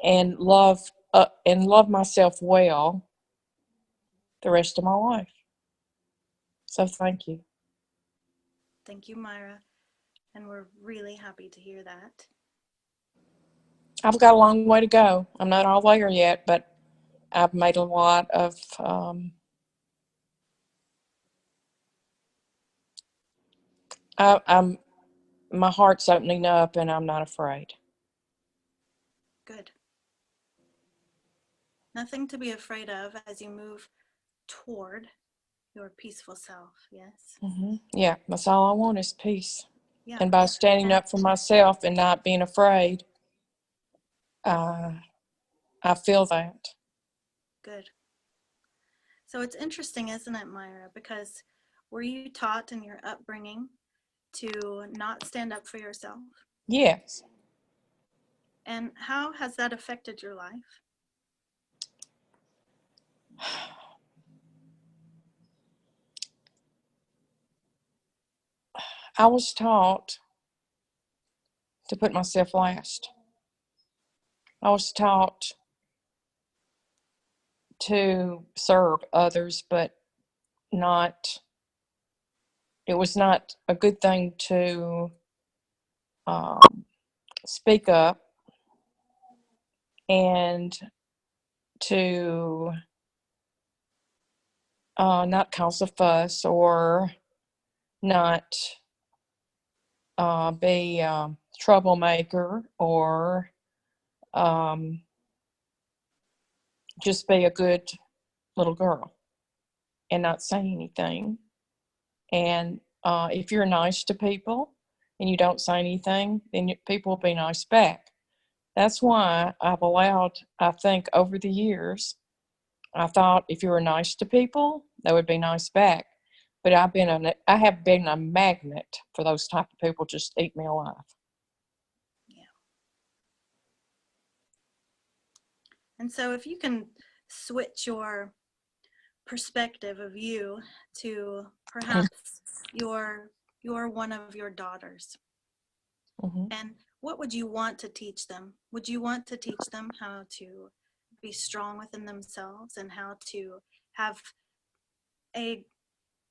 and love myself well the rest of my life. So thank you. Thank you, Myra. And we're really happy to hear that. I've got a long way to go. I'm not all there yet, but I've made a lot of my heart's opening up and I'm not afraid. Good. Nothing to be afraid of as you move toward your peaceful self, yes? Mm-hmm. Yeah, that's all I want is peace. Yeah. And by standing up for myself and not being afraid, I feel that. Good. So it's interesting, isn't it, Myra? Because were you taught in your upbringing to not stand up for yourself? Yes. And how has that affected your life? I was taught to put myself last. I was taught to serve others, but not, it was not a good thing to speak up and to not cause a fuss or not be a troublemaker or just be a good little girl and not say anything. And if you're nice to people and you don't say anything, then people will be nice back. That's why I've allowed, I think over the years, I thought if you were nice to people, they would be nice back. But I have been a magnet for those type of people, just eat me alive. Yeah. And so if you can switch your perspective of you to perhaps you're one of your daughters. Mm-hmm. And what would you want to teach them? Would you want to teach them how to be strong within themselves and how to have a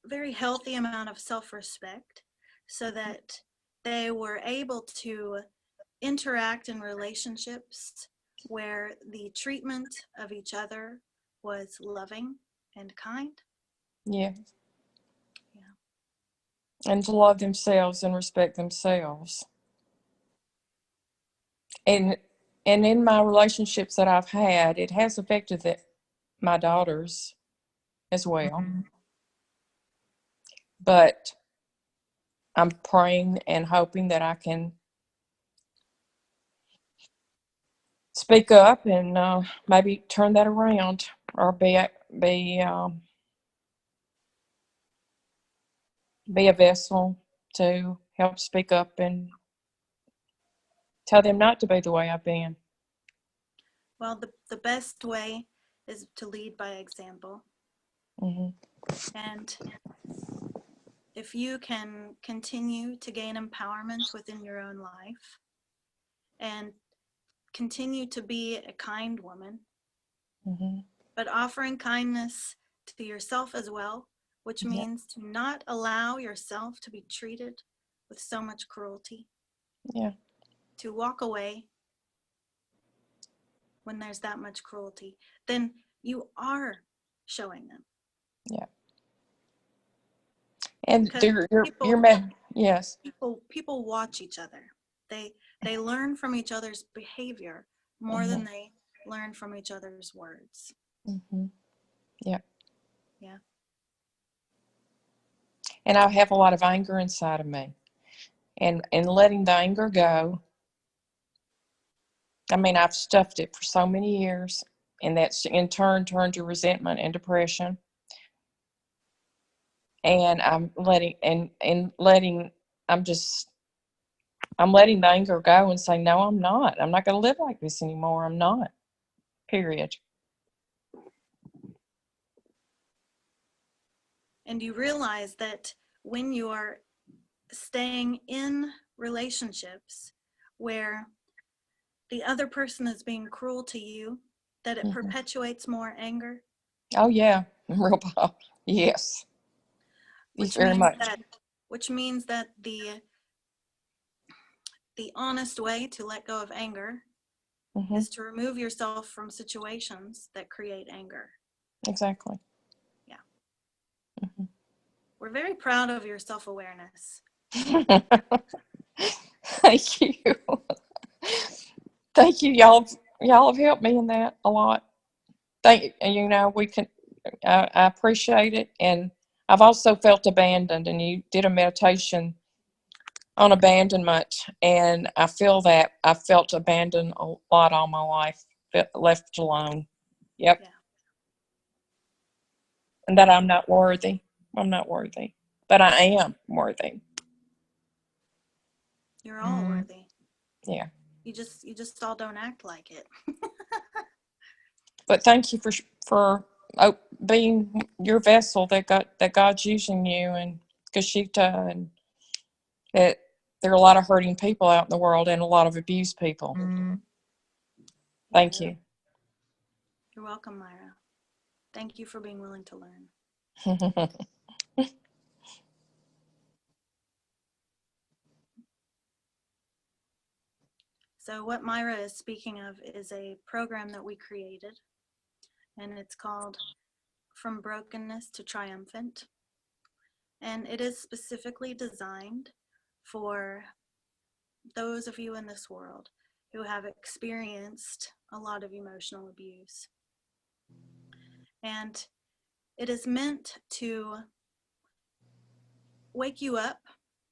very healthy amount of self-respect so that they were able to interact in relationships where the treatment of each other was loving and kind? Yeah. Yeah. And to love themselves and respect themselves. And in my relationships that I've had, it has affected my daughters as well. But I'm praying and hoping that I can speak up and maybe turn that around or be a vessel to help speak up and tell them not to be the way I've been. Well, the best way is to lead by example. Mm-hmm. And if you can continue to gain empowerment within your own life and continue to be a kind woman, Mm-hmm. but offering kindness to yourself as well, which means to not allow yourself to be treated with so much cruelty. Yeah. To walk away when there's that much cruelty, then you are showing them. Yeah. And Because you're mad. Yes. People watch each other. They learn from each other's behavior more than they learn from each other's words. Mm-hmm. Yeah. Yeah. And I have a lot of anger inside of me. And letting the anger go. I mean, I've stuffed it for so many years, and that's in turn turned to resentment and depression. And I'm letting I'm letting the anger go and say, no, I'm not. I'm not going to live like this anymore. I'm not. Period. And you realize that when you are staying in relationships where the other person is being cruel to you, that it perpetuates more anger. Oh yeah, real pop. Yes. Very much. Which means that the honest way to let go of anger is to remove yourself from situations that create anger. Exactly. Yeah. We're very proud of your self-awareness. Thank you. Thank you. Y'all have helped me in that a lot. We can, I appreciate it. And I've also felt abandoned, and you did a meditation on abandonment, and I feel that I felt abandoned a lot all my life, left alone. Yep. Yeah. And that I'm not worthy. I'm not worthy, but I am worthy. You're all worthy. Yeah. You just all don't act like it. But thank you for being your vessel that God's using you, and Geschichte, and that there are a lot of hurting people out in the world and a lot of abused people. Thank you. You're welcome, Myra. Thank you for being willing to learn. So what Myra is speaking of is a program that we created, and it's called From Brokenness to Triumphant. And it is specifically designed for those of you in this world who have experienced a lot of emotional abuse. And it is meant to wake you up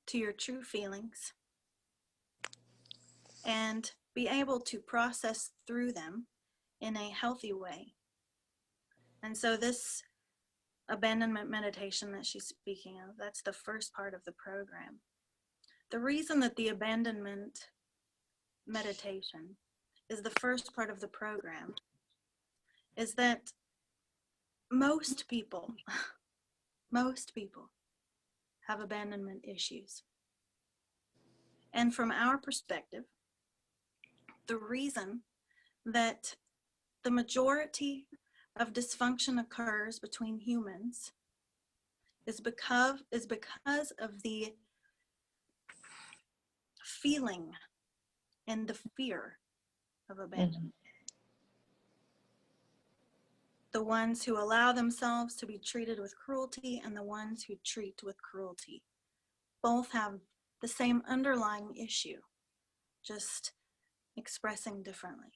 to your true feelings and be able to process through them in a healthy way. And so this abandonment meditation that she's speaking of, that's the first part of the program. The reason that the abandonment meditation is the first part of the program is that most people have abandonment issues. And from our perspective, the reason that the majority of dysfunction occurs between humans is because of the feeling and the fear of abandonment. The ones who allow themselves to be treated with cruelty and the ones who treat with cruelty both have the same underlying issue, just expressing differently.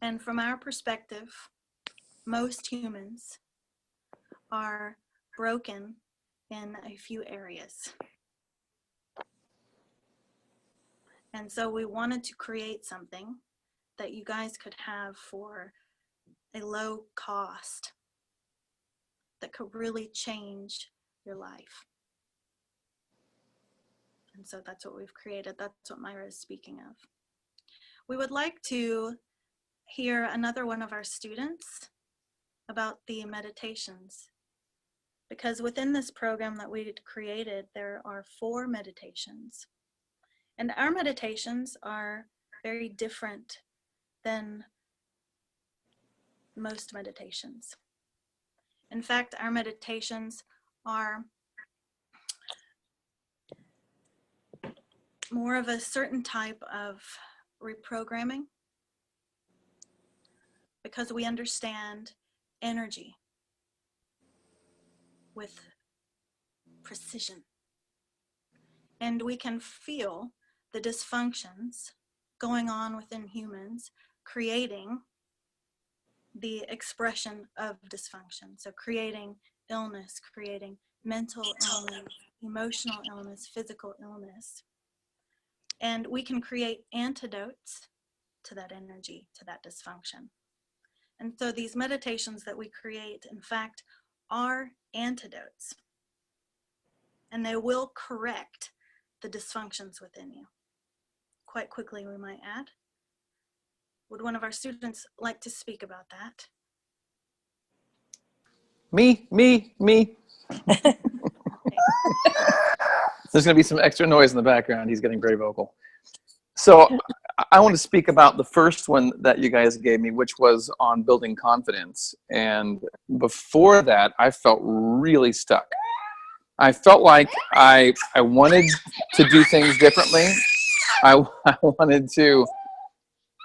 And from our perspective, most humans are broken in a few areas. And so we wanted to create something that you guys could have for a low cost that could really change your life. And so that's what we've created. That's what Myra is speaking of. We would like to hear another one of our students about the meditations, because within this program that we created, there are 4 meditations. And our meditations are very different than most meditations. In fact, our meditations are more of a certain type of reprogramming, because we understand energy with precision. And we can feel the dysfunctions going on within humans, creating the expression of dysfunction. So creating illness, creating mental illness, emotional illness, physical illness. And we can create antidotes to that energy, to that dysfunction. And so these meditations that we create, in fact, are antidotes. And they will correct the dysfunctions within you. Quite quickly, we might add. Would one of our students like to speak about that? Me. There's going to be some extra noise in the background. He's getting very vocal. So I want to speak about the first one that you guys gave me, which was on building confidence. And before that, I felt really stuck. I felt like I wanted to do things differently. I wanted to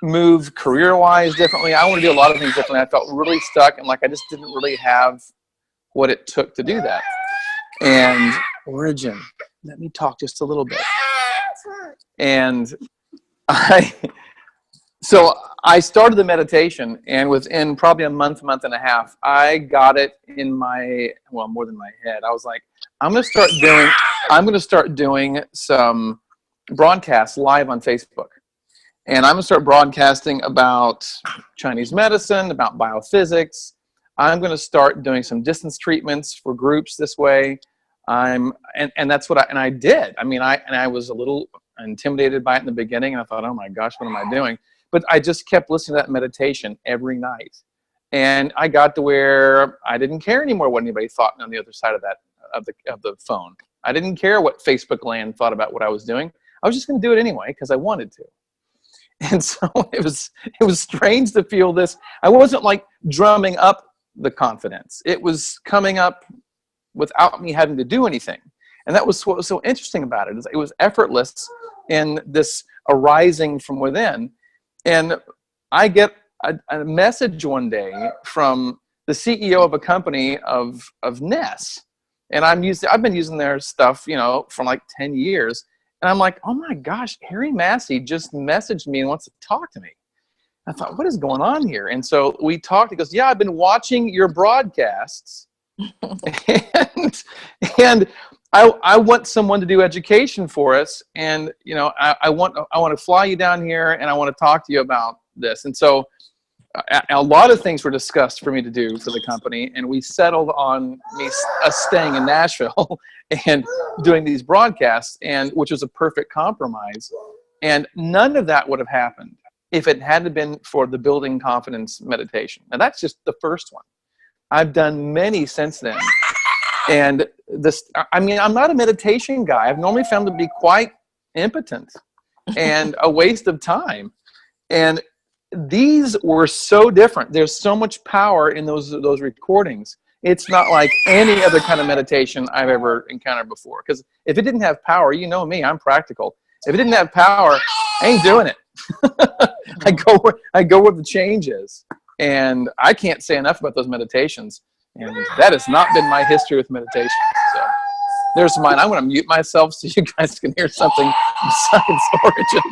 move career-wise differently. I want to do a lot of things differently. I felt really stuck and like I just didn't really have what it took to do that. And Origin, let me talk just a little bit. And so I started the meditation, and within probably a month and a half, I got it in my, well, more than my head. I was like, I'm going to start doing some broadcasts live on Facebook. And I'm going to start broadcasting about Chinese medicine, about biophysics. I'm going to start doing some distance treatments for groups this way. And that's what I did. I mean, I was a little intimidated by it in the beginning, and I thought, oh my gosh, what am I doing? But I just kept listening to that meditation every night. And I got to where I didn't care anymore what anybody thought on the other side of that, of the phone. I didn't care what Facebook land thought about what I was doing. I was just going to do it anyway because I wanted to. And so it was strange to feel this. I wasn't like drumming up the confidence. It was coming up without me having to do anything. And that was what was so interesting about it. Is it was effortless in this arising from within. And I get a message one day from the CEO of a company of Ness. And I've been using their stuff, for like 10 years. And I'm like, oh my gosh, Harry Massey just messaged me and wants to talk to me. I thought, what is going on here? And so we talked. He goes, yeah, I've been watching your broadcasts. and I want someone to do education for us. And, I want to fly you down here and I want to talk to you about this. And so a lot of things were discussed for me to do for the company, and we settled on us staying in Nashville and doing these broadcasts, and which was a perfect compromise. And none of that would have happened if it hadn't been for the building confidence meditation. And that's just the first one. I've done many since then. And I'm not a meditation guy. I've normally found to be quite impotent and a waste of time. And these were so different. There's so much power in those recordings. It's not like any other kind of meditation I've ever encountered before. Because if it didn't have power, you know me, I'm practical. If it didn't have power, I ain't doing it. I go where the change is. And I can't say enough about those meditations. And that has not been my history with meditation. So there's mine. I'm going to mute myself so you guys can hear something besides Origin.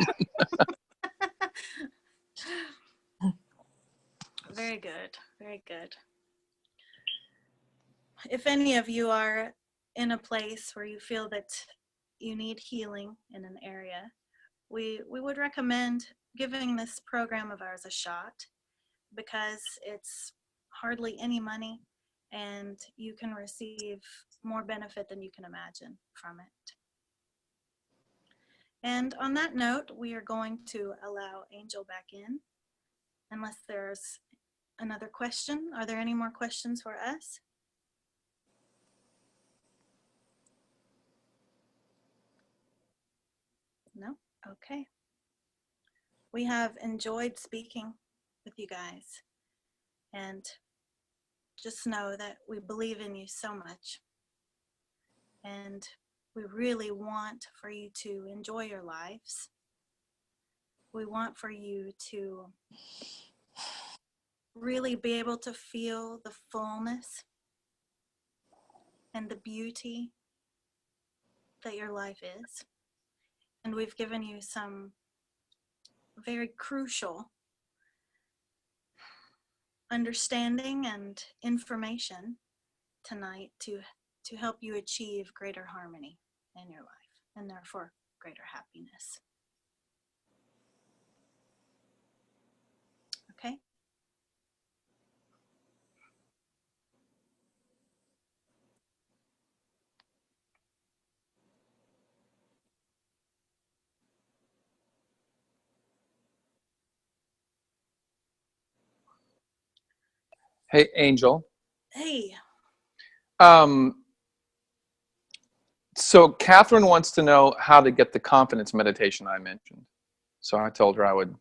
Very good. Very good. If any of you are in a place where you feel that you need healing in an area, we would recommend giving this program of ours a shot, because it's hardly any money and you can receive more benefit than you can imagine from it. And on that note, we are going to allow Angel back in, unless there's another question. Are there any more questions for us? No? Okay. We have enjoyed speaking with you guys, and just know that we believe in you so much, and we really want for you to enjoy your lives. We want for you to really be able to feel the fullness and the beauty that your life is. And we've given you some very crucial understanding and information tonight to help you achieve greater harmony in your life, and therefore greater happiness. Okay? Hey, Angel. Hey. So Catherine wants to know how to get the confidence meditation I mentioned. So I told her I would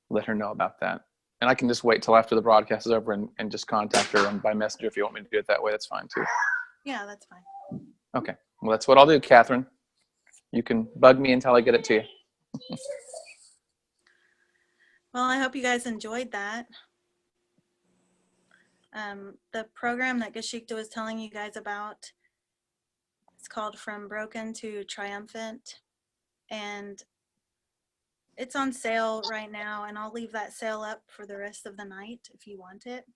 let her know about that. And I can just wait till after the broadcast is over and just contact her and by messenger if you want me to do it that way. That's fine too. Yeah, that's fine. Okay. Well, that's what I'll do, Catherine. You can bug me until I get it to you. Well, I hope you guys enjoyed that. The program that Geschichte was telling you guys about, it's called From Broken to Triumphant, and it's on sale right now, and I'll leave that sale up for the rest of the night if you want it.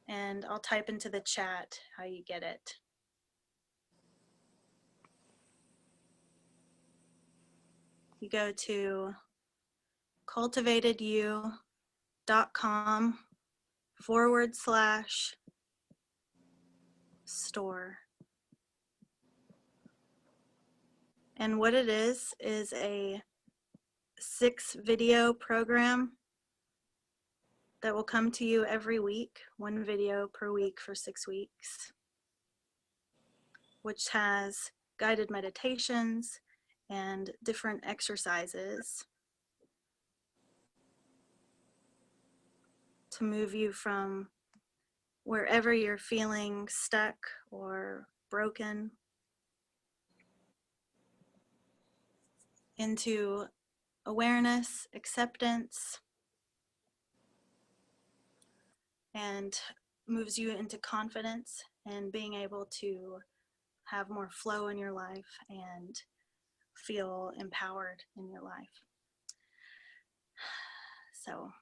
And I'll type into the chat how you get it. You go to cultivatedyou.com/store. And what it is a 6-video program that will come to you every week, 1 video per week for 6 weeks, which has guided meditations and different exercises to move you from wherever you're feeling stuck or broken into awareness, acceptance, and moves you into confidence and being able to have more flow in your life and feel empowered in your life. So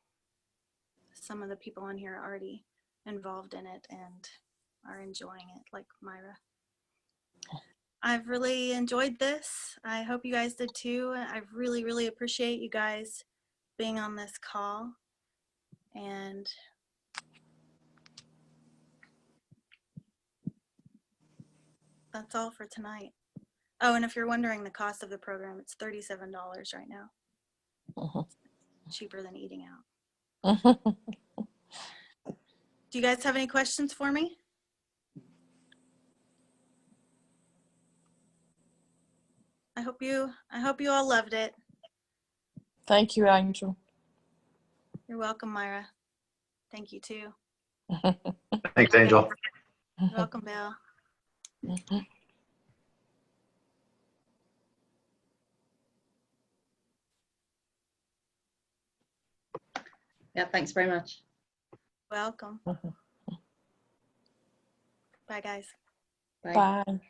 some of the people on here are already involved in it and are enjoying it, like Myra. I've really enjoyed this. I hope you guys did too. I really, really appreciate you guys being on this call. And that's all for tonight. Oh, and if you're wondering the cost of the program, it's $37 right now. Mhm. Cheaper than eating out. Mhm. Do you guys have any questions for me? I hope you all loved it. Thank you, Angel. You're welcome, Myra. Thank you too. Thanks, Angel. You're welcome, Bill. Yeah, thanks very much. Welcome. Bye, guys. Bye. Bye.